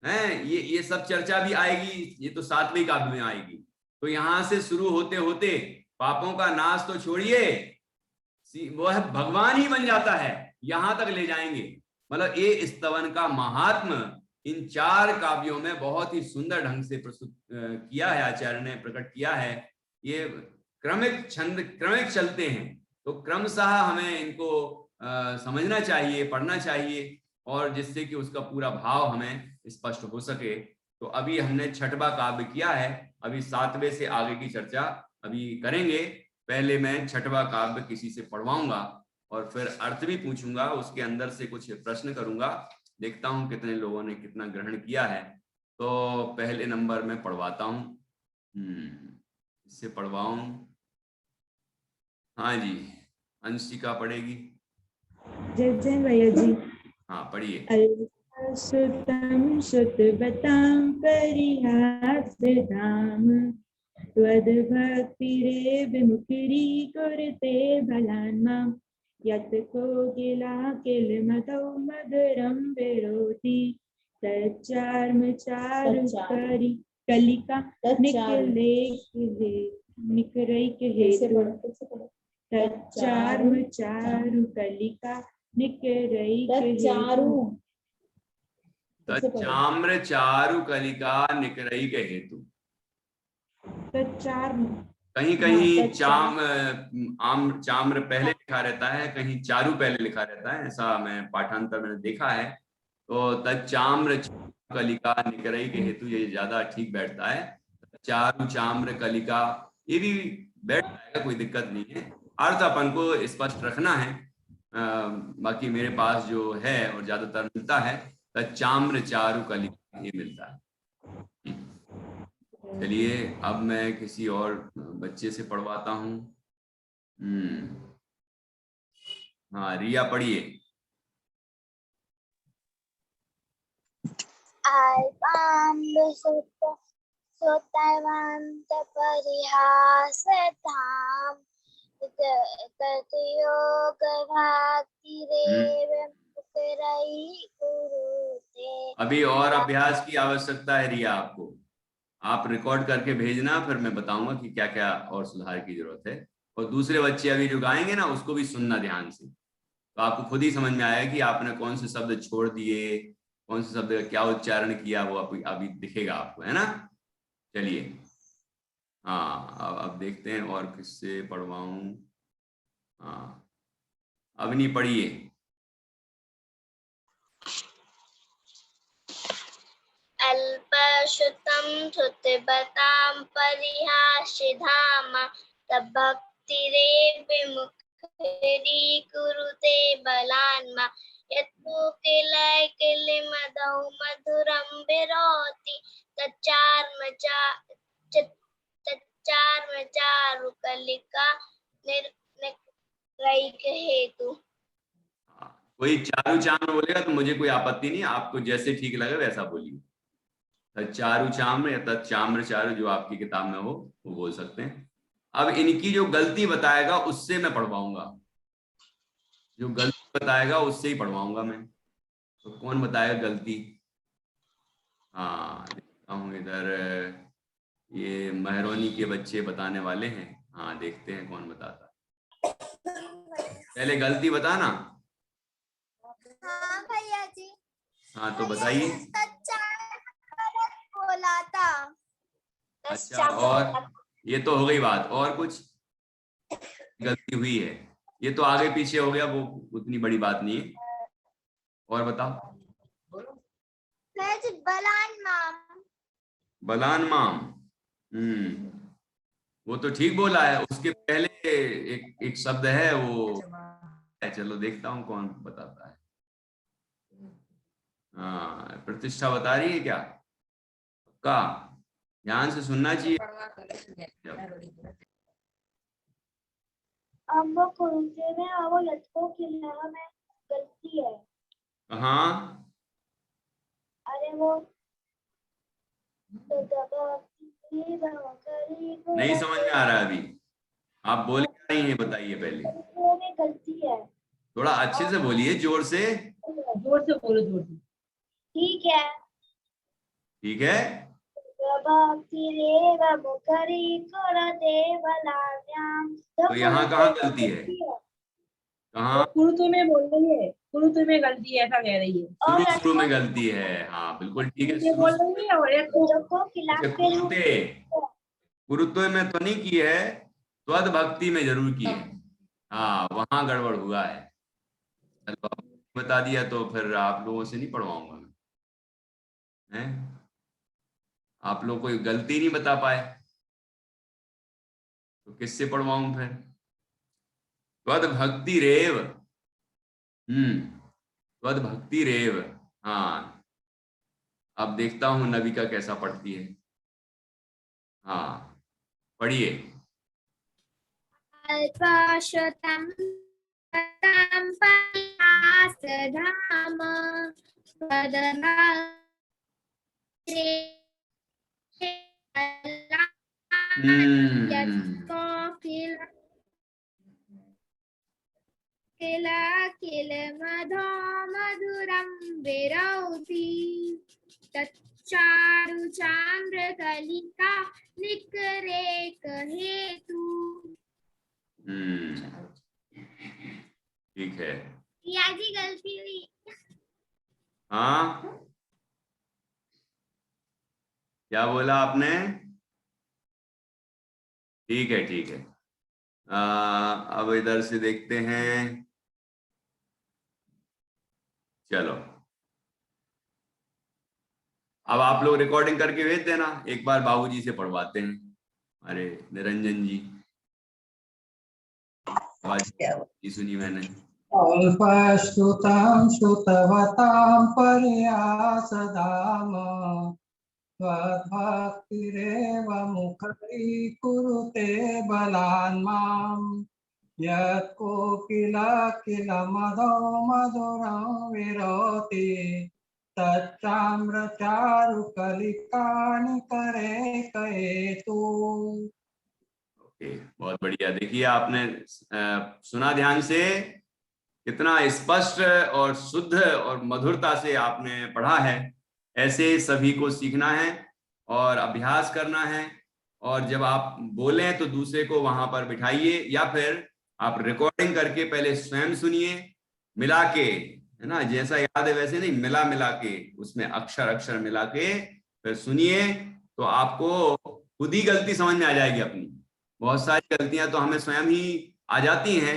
ये सब चर्चा भी आएगी, ये तो 7वें काव्य में आएगी। तो यहां से शुरू होते होते पापों का नाश तो छोड़िए, वह भगवान ही बन जाता है, यहां तक ले जाएंगे। मतलब ये स्तवन का महात्म इन 4 काव्यों में बहुत ही सुंदर ढंग से प्रस्तुत किया है, आचार्य ने प्रकट किया है। ये क्रमिक चलते हैं, तो क्रमशः हमें इनको समझना चाहिए, पढ़ना चाहिए, और जिससे कि उसका पूरा भाव हमें स्पष्ट हो सके। तो अभी हमने 6वां काव्य किया है, अभी 7वें से आगे की चर्चा अभी करेंगे। पहले मैं 6वां काव्य किसी से पढ़वाऊंगा और फिर अर्थ भी पूछूंगा, उसके अंदर से कुछ प्रश्न करूंगा, देखता हूं कितने लोगों ने कितना ग्रहण किया है। तो पहले नंबर में पढ़वाता हूँ, इससे पढ़वाऊं। हाँ जी, अंशिका पढ़ेगी। जय जय भैया जी। हाँ पढ़िए। सुतम सुतवतां परिहासधाम त्वद्भक्तिरेव मुखरी कुरुते भलान् माम् यत् कोकिला किलमतौ मधुरं विरोधि तच्चार्म चारु कलिका निकरैक हेतु तच्चार्म चारु कलिका तच्चाम्र चारु कलिका निकरैक हेतु। कहीं कहीं चाम्र पहले लिखा रहता है, कहीं चारु पहले लिखा रहता है, ऐसा मैं पाठांतर मैंने देखा है। तो तच्चाम्र कलिका निकरैक हेतु ये ज्यादा ठीक बैठता है। चारु चाम्र कलिका ये भी बैठ जाएगा, कोई दिक्कत नहीं है। अर्थ अपन को स्पष्ट रखना है। बाकी मेरे पास जो है और ज्यादातर मिलता है तच्चाम्र चारु कलिका, ये मिलता है। चलिए अब मैं किसी और बच्चे से पढ़वाता हूँ। हाँ रिया पढ़िए। अभी और अभ्यास की आवश्यकता है रिया आपको, आप रिकॉर्ड करके भेजना, फिर मैं बताऊंगा कि क्या क्या और सुधार की जरूरत है। और दूसरे बच्चे अभी जो गाएंगे ना उसको भी सुनना ध्यान से, तो आपको खुद ही समझ में आएगा कि आपने कौन से शब्द छोड़ दिए, कौन से शब्द का क्या उच्चारण किया, वो अभी दिखेगा आपको, है ना। चलिए हाँ अब देखते हैं और किससे पढ़वाऊं। हाँ अवनी पढ़िए। अल्पश्रुतं श्रुतिबतां परिहासिधाम तद्भक्तिरेव मुखरीकुरुते बलान्मा यत्तु किलैकिलिमधौ मधुरं विरोति तच्चार्मचारुकलिका निर्निग्रहिक हेतु। कोई चारू चाम्र बोलेगा तो मुझे कोई आपत्ति नहीं, आपको जैसे ठीक लगे वैसा बोलिए। चारू चाम्र या तत्चाम्र चारू जो आपकी किताब में हो वो बोल सकते हैं। अब इनकी जो गलती बताएगा उससे मैं पढ़वाऊंगा, जो गलती बताएगा उससे ही पढ़वाऊंगा मैं। तो कौन बताएगा गलती? हाँ देखता हूँ इधर, ये महरोनी के बच्चे बताने वाले हैं। हाँ देखते हैं कौन बताता है। पहले गलती बताना। हाँ भैया जी। हाँ तो बताइए। बोला था। अच्छा, और ये तो हो गई बात, और कुछ गलती हुई है? ये तो आगे पीछे हो गया, वो उतनी बड़ी बात नहीं है। और बताओ। बलान माम। बलान माम, वो तो ठीक बोला है। उसके पहले एक शब्द है वो, चलो देखता हूँ कौन बताता है। हाँ प्रतिष्ठा बता रही है क्या? का ध्यान से सुनना चाहिए। वो कुरुते में और वो लटकों की लहर में गलती है। कहाँ? अरे वो नहीं समझ में आ रहा है अभी, आप बोल क्या रही हैं बताइए पहले। में गलती है। थोड़ा अच्छे से बोलिए, जोर से। जोर से बोलो, जोर से। ठीक है। ठीक है। तो यहाँ कहाँ गलती है? कहाँ? कुरुतु में बोल रही है, कुरुतु में गलती है ऐसा कह रही है। शुरू में गलती है। हाँ बिल्कुल ठीक है। ये बोल रही है और एक गुरुत्व में तो नहीं की है, त्वद भक्ति में जरूर की है। हाँ वहां गड़बड़ हुआ है। चलो बता दिया तो फिर आप लोगों से नहीं पढ़वाऊंगा मैं, हैं? आप लोग कोई गलती नहीं बता पाए तो किससे पढ़वाऊं फिर? त्वद भक्ति रेव, त्वद भक्ति रेव। हाँ अब देखता हूं नविका कैसा पढ़ती है। हाँ पढ़िए। अल्पश्रुतं पतां परिहासधाम किल मधो मधुरं विरोधि तच्चारु चाम्रकलिका निकरेक हेतु। ठीक है। याजी गलती हुई। हाँ क्या बोला आपने? ठीक है ठीक है। अब इधर से देखते हैं। चलो अब आप लोग रिकॉर्डिंग करके भेज देना, एक बार बाबूजी से पढ़वाते हैं। अरे निरंजन जी, आवाज सुनी मैंने। अल्पश्रुतं श्रुतवतां पर्यासदाम त्वद्भक्तिरेव मुखरीकुरुते बलान् माम् यत् कोकिलमधो मधुरं विरोति तच्चाम्रचारुकलिकानिकरे हेतु। बहुत बढ़िया। देखिए आपने सुना ध्यान से, कितना स्पष्ट और शुद्ध और मधुरता से आपने पढ़ा है। ऐसे सभी को सीखना है और अभ्यास करना है। और जब आप बोलें तो दूसरे को वहां पर बिठाइए, या फिर आप रिकॉर्डिंग करके पहले स्वयं सुनिए, मिला के, है ना, जैसा याद है वैसे नहीं, मिला मिला के, उसमें अक्षर अक्षर मिला के फिर सुनिए, तो आपको खुद ही गलती समझ में आ जाएगी अपनी। बहुत सारी गलतियां तो हमें स्वयं ही आ जाती हैं,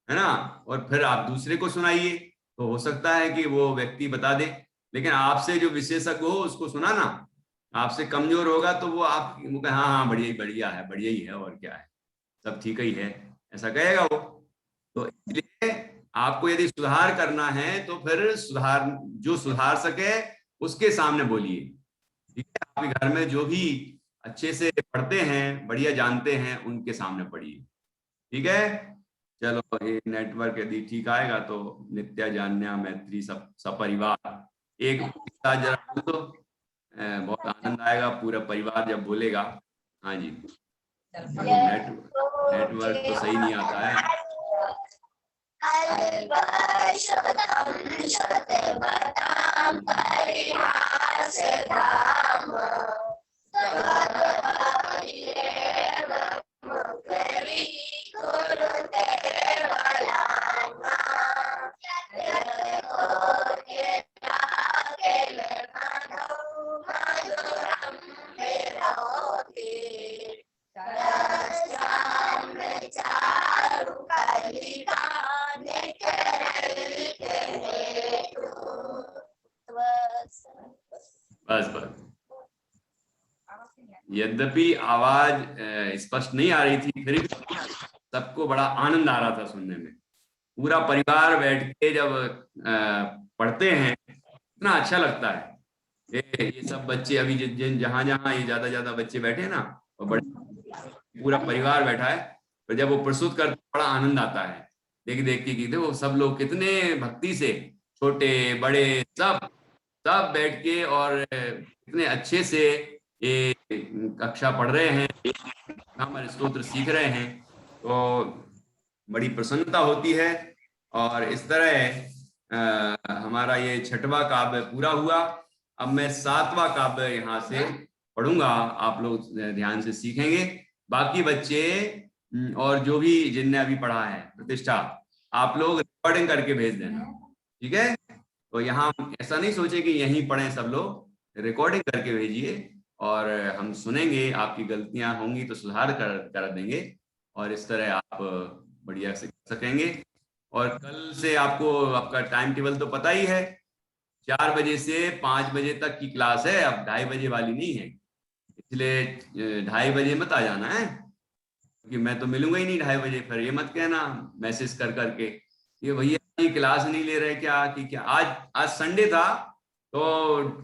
है ना, और फिर आप दूसरे को सुनाइए तो हो सकता है कि वो व्यक्ति बता दे। लेकिन आपसे जो विशेषज्ञ हो उसको सुना ना, आपसे कमजोर होगा तो वो आप हाँ हाँ बढ़िया ही बढ़िया है, बढ़िया ही है, और क्या है, सब ठीक ही है, ऐसा कहेगा वो। तो इसलिए आपको यदि सुधार करना है तो फिर सुधार सके उसके सामने बोलिए, ठीक है। आपके घर में जो भी अच्छे से पढ़ते हैं, बढ़िया जानते हैं, उनके सामने पढ़िए, ठीक है। चलो, ये नेटवर्क यदि ठीक आएगा तो नित्या जान्या मैत्री सब सपरिवार एक साथ जरा बोल दो, बहुत आनंद आएगा पूरा परिवार जब बोलेगा। हाँ जी, नेटवर्क तो सही नहीं आता है। बस बस, यद्यपि आवाज स्पष्ट नहीं आ रही थी, फिर भी सबको बड़ा आनंद आ रहा था सुनने में। पूरा परिवार बैठ के जब पढ़ते हैं इतना अच्छा लगता है। ये सब बच्चे अभी जहां जहां ये ज्यादा बच्चे बैठे हैं ना, और बड़े पूरा परिवार बैठा है, तो जब वो प्रस्तुत करते बड़ा आनंद आता है देख देख के कि देखो सब लोग कितने भक्ति से, छोटे बड़े सब बैठ के और कितने अच्छे से ये कक्षा पढ़ रहे हैं, हमारे स्तोत्र सीख रहे हैं, तो बड़ी प्रसन्नता होती है। और इस तरह हमारा ये 6वां काव्य पूरा हुआ। अब मैं 7वां काव्य यहाँ से पढ़ूंगा, आप लोग ध्यान से सीखेंगे। बाकी बच्चे और जो भी जिनने अभी पढ़ा है प्रतिष्ठा, आप लोग रिकॉर्डिंग करके भेज देना, ठीक है। तो यहाँ ऐसा नहीं सोचे कि यहीं पढ़ें सब लोग, रिकॉर्डिंग करके भेजिए और हम सुनेंगे। आपकी गलतियां होंगी तो सुधार कर देंगे, और इस तरह आप बढ़िया से कर सकेंगे। और कल से आपको आपका टाइम टेबल तो पता ही है, 4 बजे से 5 बजे तक की क्लास है, अब 2:30 बजे वाली नहीं है, इसलिए 2:30 बजे मत आ जाना है, क्योंकि मैं तो मिलूंगा ही नहीं 2:30 बजे। फिर ये मत कहना मैसेज कर करके ये भैया ये क्लास नहीं ले रहे क्या, कि क्या आज संडे था तो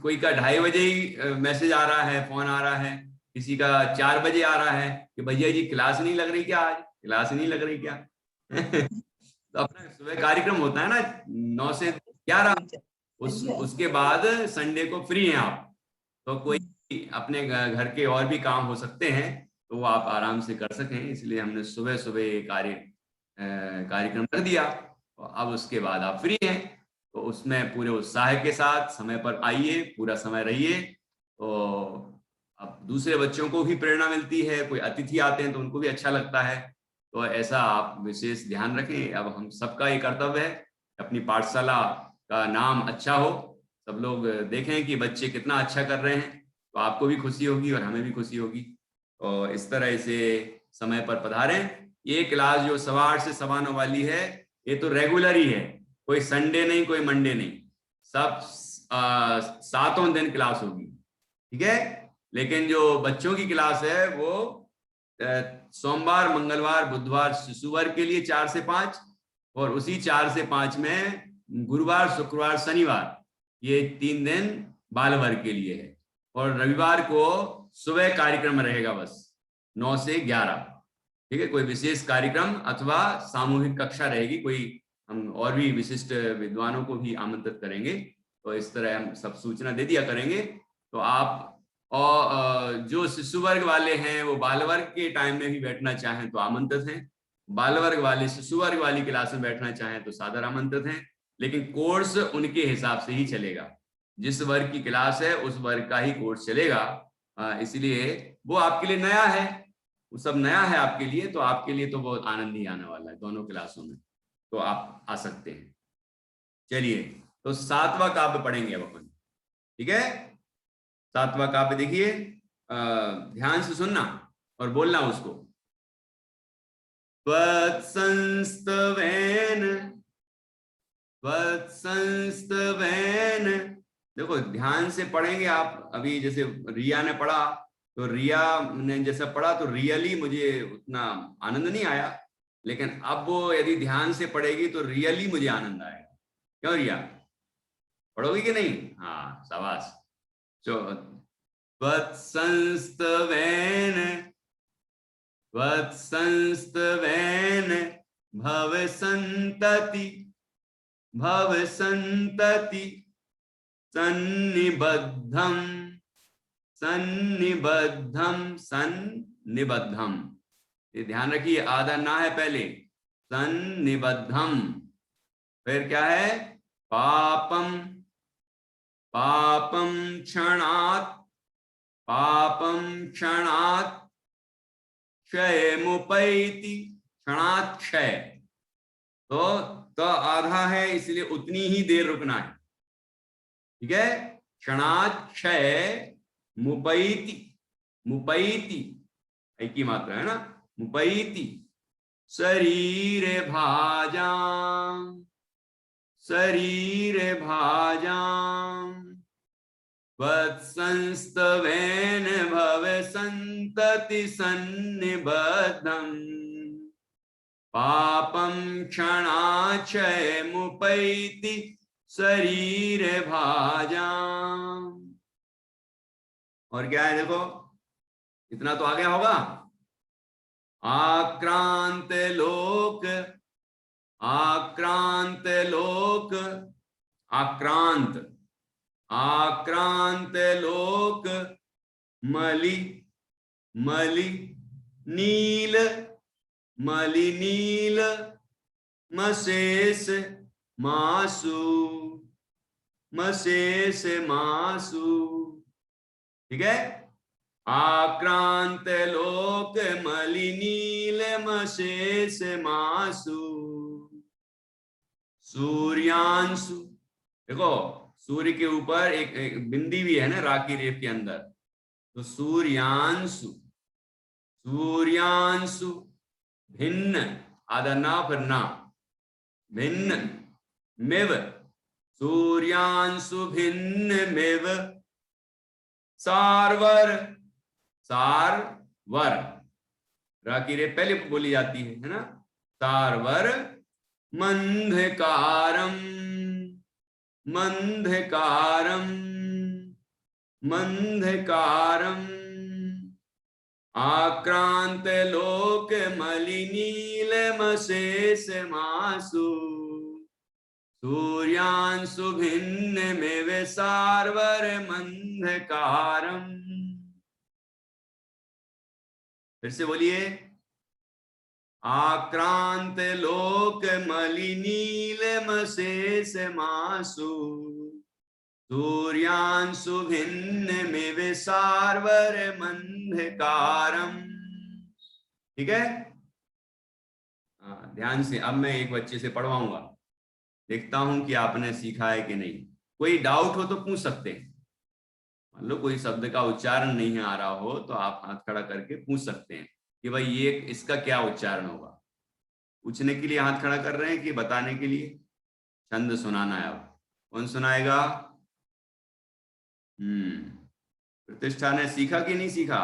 कोई का 2:30 बजे ही मैसेज आ रहा है, फोन आ रहा है, किसी का 4 बजे आ रहा है कि भैया जी क्लास नहीं लग रही क्या, आज क्लास नहीं लग रही क्या। तो अपना सुबह कार्यक्रम होता है ना 9 से 11, उसके बाद संडे को फ्री हैं आप, तो कोई अपने घर के और भी काम हो सकते हैं तो वो आप आराम से कर सकें, इसलिए हमने सुबह सुबह कार्यक्रम कर दिया। और अब उसके बाद आप फ्री हैं तो उसमें पूरे उत्साह के साथ समय पर आइए, पूरा समय रहिए, तो अब दूसरे बच्चों को भी प्रेरणा मिलती है, कोई अतिथि आते हैं तो उनको भी अच्छा लगता है। तो ऐसा आप विशेष ध्यान रखें। अब हम सबका ये कर्तव्य है अपनी पाठशाला का नाम अच्छा हो, सब लोग देखें कि बच्चे कितना अच्छा कर रहे हैं, तो आपको भी खुशी होगी और हमें भी खुशी होगी। और इस तरह से समय पर पधारें। ये क्लास जो 8:15 से 9:15 वाली है, ये तो रेगुलर ही है, कोई संडे नहीं, कोई मंडे नहीं, सब 7 दिन क्लास होगी, ठीक है। लेकिन जो बच्चों की क्लास है वो सोमवार, मंगलवार, बुधवार, शिशुवार के लिए 4 से 5, और उसी 4 से 5 में गुरुवार, शुक्रवार, शनिवार, ये 3 दिन बाल वर्ग के लिए है। और रविवार को सुबह कार्यक्रम रहेगा बस 9 से 11, ठीक है। कोई विशेष कार्यक्रम अथवा सामूहिक कक्षा रहेगी, कोई हम और भी विशिष्ट विद्वानों को भी आमंत्रित करेंगे, तो इस तरह हम सब सूचना दे दिया करेंगे। तो आप और जो शिशु वर्ग वाले हैं वो बाल वर्ग के टाइम में भी बैठना चाहें तो आमंत्रित हैं, बाल वर्ग वाले शिशु वर्ग वाली क्लास में बैठना चाहें तो सादर आमंत्रित हैं। लेकिन कोर्स उनके हिसाब से ही चलेगा, जिस वर्ग की क्लास है उस वर्ग का ही कोर्स चलेगा, इसलिए वो आपके लिए नया है, वो सब नया है आपके लिए, तो आपके लिए तो बहुत आनंद ही आने वाला है दोनों क्लासों में, तो आप आ सकते हैं। चलिए, तो 7वां काव्य पढ़ेंगे अब अपन, ठीक है। 7वां काव्य देखिए, ध्यान से सुनना और बोलना उसको। त्वत्संस्तवेन देखो ध्यान से पढ़ेंगे आप। अभी जैसे रिया ने पढ़ा, तो रिया ने जैसा पढ़ा तो रियली मुझे उतना आनंद नहीं आया, लेकिन अब वो यदि ध्यान से पढ़ेगी तो रियली मुझे आनंद आएगा। क्यों रिया, पढ़ोगी कि नहीं? हाँ शाबाश। जो वत्संस्तवेन वत्संस्तवेन भव संतति सन्निबद्धम सन्निबद्धम। ये ध्यान रखिए, आधा ना है पहले, सन्निबद्धम। फिर क्या है? पापम क्षणात् क्षयमुपैति। क्षणात् क्षय, तो आधा है, इसलिए उतनी ही देर रुकना है। ठीक है, क्षणात् क्षय मुपैति। मुपैति एक ही मात्रा है ना, मुपैति। शरीर भाजां वत्संस्तवेन भव संतति सन्निबद्धं पापं क्षणाक्षय मुपैति शरीर भाजां। और क्या है देखो, इतना तो आ गया होगा। आक्रांत लोक मलिनील मशेष मासु। ठीक है, आक्रांत लोक मलिनील मशेष मासु। सूर्यांशु, देखो सूर्य के ऊपर एक बिंदी भी है ना राखी रेख के अंदर, तो सूर्यांशु भिन्न, आधा ना फिर ना, भिन्न मिव। सूर्यांशु भिन्न मिव सारवर राखी रेख पहले बोली जाती है ना। सारवर मंधकारम आक्रांत लोक मलिनील मशेष मासु। सूर्यांशु भिन्न में सारवर मंधकारम। फिर से बोलिए, आक्रांत लोक मलिनील मशेष मासु। सूर्यांशु भिन्न में सारवर मंधकारम। ठीक है, ध्यान से। अब मैं एक बच्चे से पढ़वाऊंगा, देखता हूं कि आपने सीखा है कि नहीं। कोई डाउट हो तो पूछ सकते हैं। मान लो कोई शब्द का उच्चारण नहीं आ रहा हो तो आप हाथ खड़ा करके पूछ सकते हैं कि भाई ये इसका क्या उच्चारण होगा। पूछने के लिए हाथ खड़ा कर रहे हैं कि बताने के लिए? छंद सुनाना है। अब कौन सुनाएगा? प्रतिष्ठा ने सीखा कि नहीं सीखा?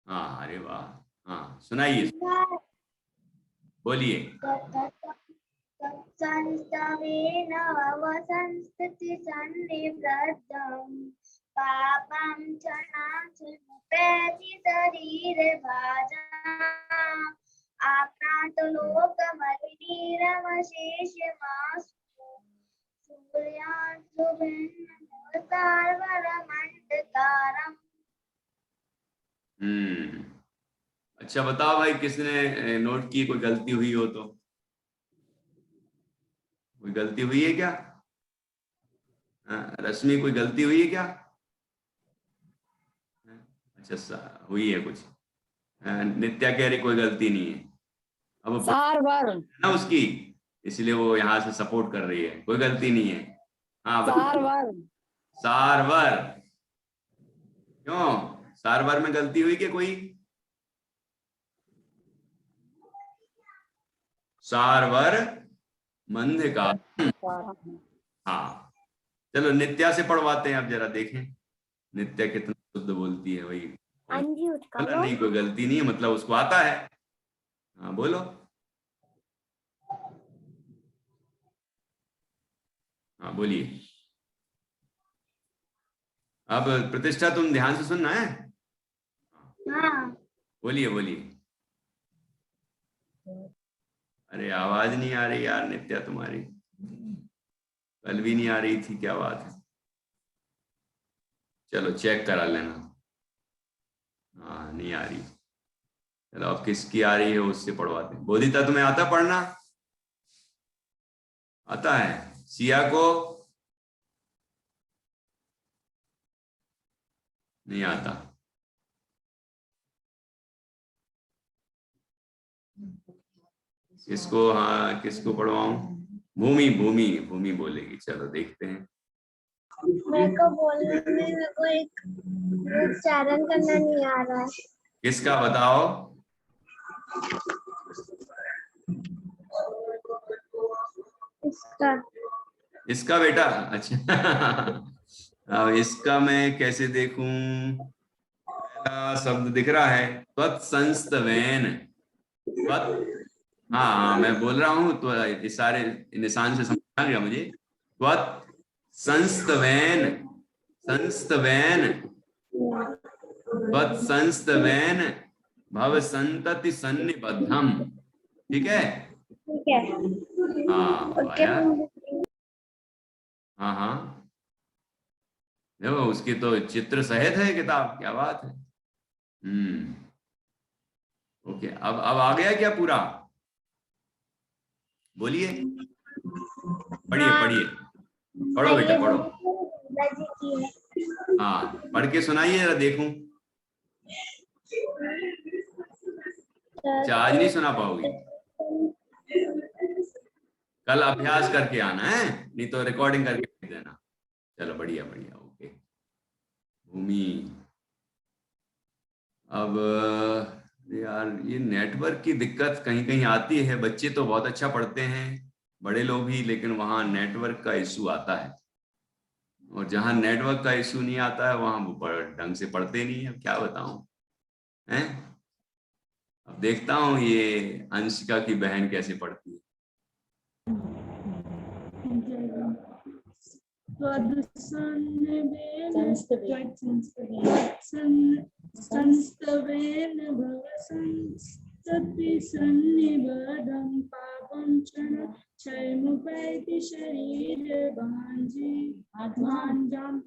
हाँ, अरे वाह, हाँ सुनाइए, बोलिए। तत्संस्तवेन वसंस्तति सन्निबद्धं पापं क्षणाक्षमुपैति शरीर भाजाम् आक्रांत लोक मलिनीरमशेष मासु। सूर्यांशु भिन्न सारवर मंडकारम। अच्छा बताओ भाई, किसने नोट की? कोई गलती हुई हो तो? कोई गलती हुई है क्या? रश्मि, कोई गलती हुई है क्या? अच्छा हुई है कुछ। नित्या कह रही कोई गलती नहीं है। अब सारवर ना उसकी, इसलिए वो यहाँ से सपोर्ट कर रही है। कोई गलती नहीं है। हाँ, सारवर। क्यों सारवर में गलती हुई क्या कोई? सारवर मंधकार। हाँ, चलो नित्या से पढ़वाते हैं, अब जरा देखें नित्या कितना शुद्ध बोलती है। वही नहीं, कोई गलती नहीं है, मतलब उसको आता है। हाँ बोलो। हाँ बोलिए। अब प्रतिष्ठा तुम ध्यान से सुनना है। हाँ। बोलिए बोलिए। अरे आवाज नहीं आ रही यार नित्या तुम्हारी, कल भी नहीं आ रही थी, क्या बात है। चलो चेक करा लेना। हाँ नहीं आ रही। चलो अब किसकी आ रही है उससे पढ़वाते हैं। बोधिता तुम्हें आता पढ़ना? आता है? सिया को नहीं आता? किसको, हाँ किसको पढ़वाऊं? भूमि भूमि भूमि बोलेगी। चलो देखते हैं। मेरे को बोलने में मेरे को एक उच्चारण करना नहीं आ रहा है। किसका बताओ? इसका। इसका बेटा, अच्छा। अब इसका मैं कैसे देखूं? पहला शब्द दिख रहा है त्वत्संस्तवेन। हाँ हाँ मैं बोल रहा हूँ तो इशारे निशान से समझ आ गया मुझे। त्वत्संस्तवेन, संस्तवेन, त्वत्संस्तवेन भव संतति सन्निबद्धम। ठीक है? ठीक है। हाँ ओके। आया। हाँ हाँ देखो उसकी तो चित्र सहित है किताब, क्या बात है। ओके अब आ गया क्या पूरा? बोलिए, पढ़िए पढ़िए, पढ़ो बेटा पढ़ो। दादाजी की है। हाँ पढ़ के सुनाइए जरा देखूं। अच्छा आज नहीं सुना पाओगी, कल अभ्यास करके आना है, नहीं तो रिकॉर्डिंग करके भेज देना। चलो बढ़िया बढ़िया ओके। भूमि। अब यार ये नेटवर्क की दिक्कत कहीं कहीं आती है। बच्चे तो बहुत अच्छा पढ़ते हैं, बड़े लोग भी, लेकिन वहाँ नेटवर्क का इशू आता है। और जहाँ नेटवर्क का इशू नहीं आता है वहाँ वो ढंग से पढ़ते नहीं है। क्या बताऊं हैं। अब देखता हूँ ये अंशिका की बहन कैसे पढ़ती है। संस्तवेन भव संस्तति सन्निबद्धं पापं क्षयमुपैति शरीर भांजाम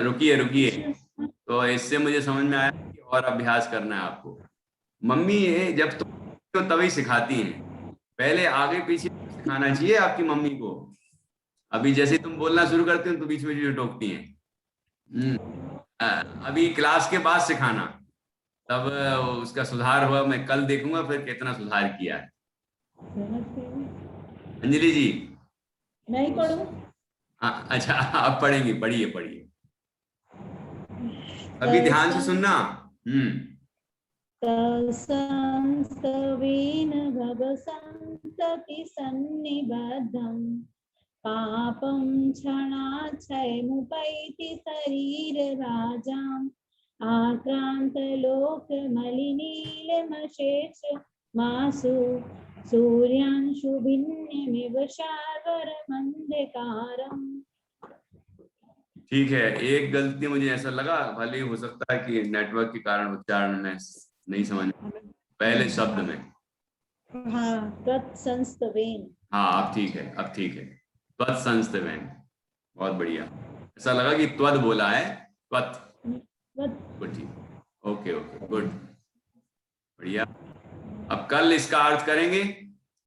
रुकिए रुकिए, तो इससे मुझे समझ में आया कि और अभ्यास करना है आपको। मम्मी ये जब तो तभी सिखाती हैं, पहले आगे पीछे सिखाना चाहिए आपकी मम्मी को। अभी जैसे तुम बोलना शुरू करते हो तो बीच में टोकती हैं। अभी क्लास के बाद सिखाना, तब उसका सुधार हुआ। मैं कल देखूंगा फिर कितना सुधार किया है। अंजलि जी नहीं पढ़ूं? अच्छा आप पढ़ेंगी, पढ़िए पढ़िए, अभी ध्यान से सुनना। संस्तवेन भव संतति सन्निबद्धं पापं क्षणाक्षयमुपैति शरीरराजाम् आक्रान्तलोकमलिनीलमशेष मासु सूर्यांशुभिन्नमिव शार्वरमन्धकारम्। ठीक है, एक गलती मुझे ऐसा लगा, भले ही हो सकता है कि नेटवर्क के कारण उच्चारण में नहीं समझ, पहले शब्द में। हाँ त्वत्संस्तवेन। हाँ अब ठीक है, अब ठीक है। त्वत्संस्तवेन, बहुत बढ़िया। ऐसा लगा कि त्वद बोला है, त्वत्। गुड, ठीक, ओके ओके गुड, बढ़िया। अब कल इसका अर्थ करेंगे।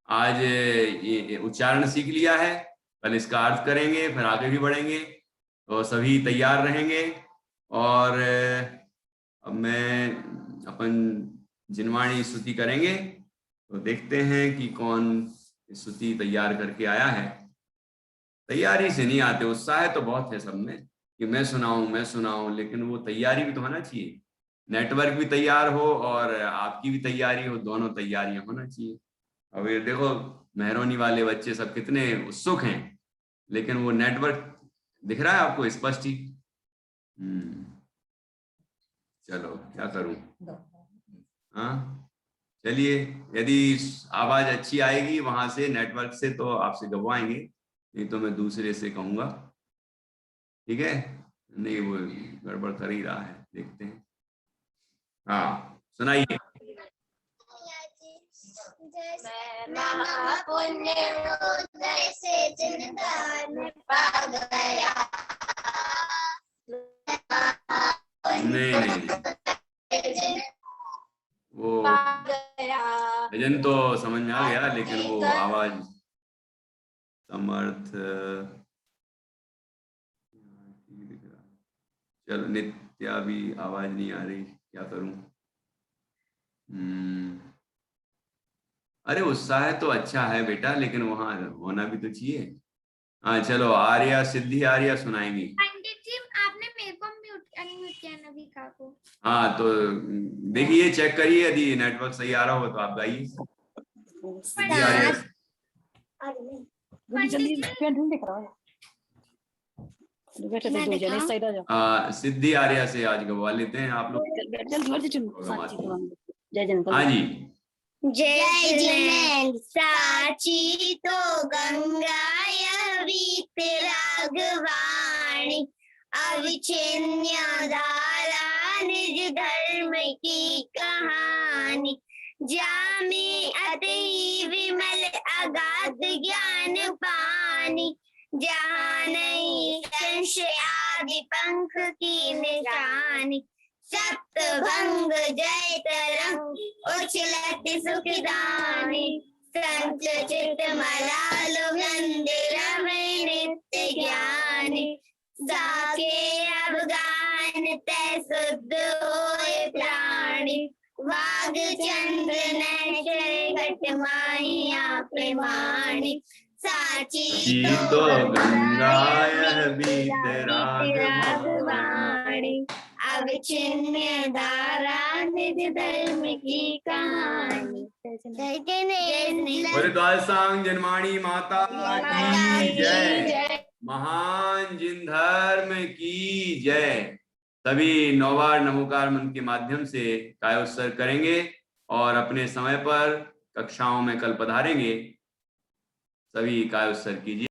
आज ये उच्चारण सीख लिया है, कल इसका अर्थ करेंगे, फिर आगे भी बढ़ेंगे। तो सभी तैयार रहेंगे। और अब मैं अपन जिनवाणी स्तुति करेंगे, तो देखते हैं कि कौन स्तुति तैयार करके आया है। तैयारी से नहीं आते, उत्साह तो बहुत है सब में कि मैं सुनाऊं, लेकिन वो तैयारी भी तो होना चाहिए। नेटवर्क भी तैयार हो और आपकी भी तैयारी हो, दोनों तैयारियां होना चाहिए। अब ये देखो मेहरोनी वाले बच्चे सब कितने उत्सुक हैं, लेकिन वो नेटवर्क दिख रहा है आपको स्पष्ट ही। चलो क्या करूं। हाँ चलिए, यदि आवाज अच्छी आएगी वहां से नेटवर्क से तो आपसे गवाएंगे, नहीं तो मैं दूसरे से कहूंगा, ठीक है। नहीं वो गड़बड़ कर ही रहा है, देखते हैं। हाँ सुनाइए। पुण्य उदय से जिनदार में पा गया। नहीं वो भजन तो समझ में आ गया, लेकिन वो आवाज समर्थ। चलो नित्या भी आवाज नहीं आ रही, क्या करूं। अरे उत्साह तो अच्छा है बेटा, लेकिन वहां होना भी तो चाहिए। हाँ चलो, आर्या सिद्धि आर्या सुनाएंगी। पंडित जी आपने मेरे को अनम्यूट किया नविका को। हाँ तो देखिए, चेक करिए, यदि नेटवर्क सही आ रहा हो तो आप गाइए। सिद्धि आर्या। सिद्धि आर्या से आज गवा लेते हैं आप लोग। हाँ जी। जय जिनेन्द्र साची तो गंगा वीत रागवाणी, अविच्छिन्न धारा निज धर्म की कहानी। जामे अति विमल अगाध ज्ञान पानी, जहाँ नहीं संशय आदि पंख की निशानी। सप्तभंग जय तरंग उछलत सुखदानी, संत चित मलालो मंदिर में नित्य ज्ञानी। साके अवगान तय शुद्ध होए प्राणी, वाग चंद्र नैश्चर्य घट माहिया प्रमाणी। साची तो गंगा बीत रागवाणी, अविच्छिन्न धारा निज धर्म की कहानी। हरिद्वार सांग जन्माणी माता की जय। महान जिन धर्म की जय। सभी 9 बार नमोकार मंत्र के माध्यम से कायोत्सर्ग करेंगे और अपने समय पर कक्षाओं में कल पधारेंगे। सभी कायोत्सर्ग कीजिए।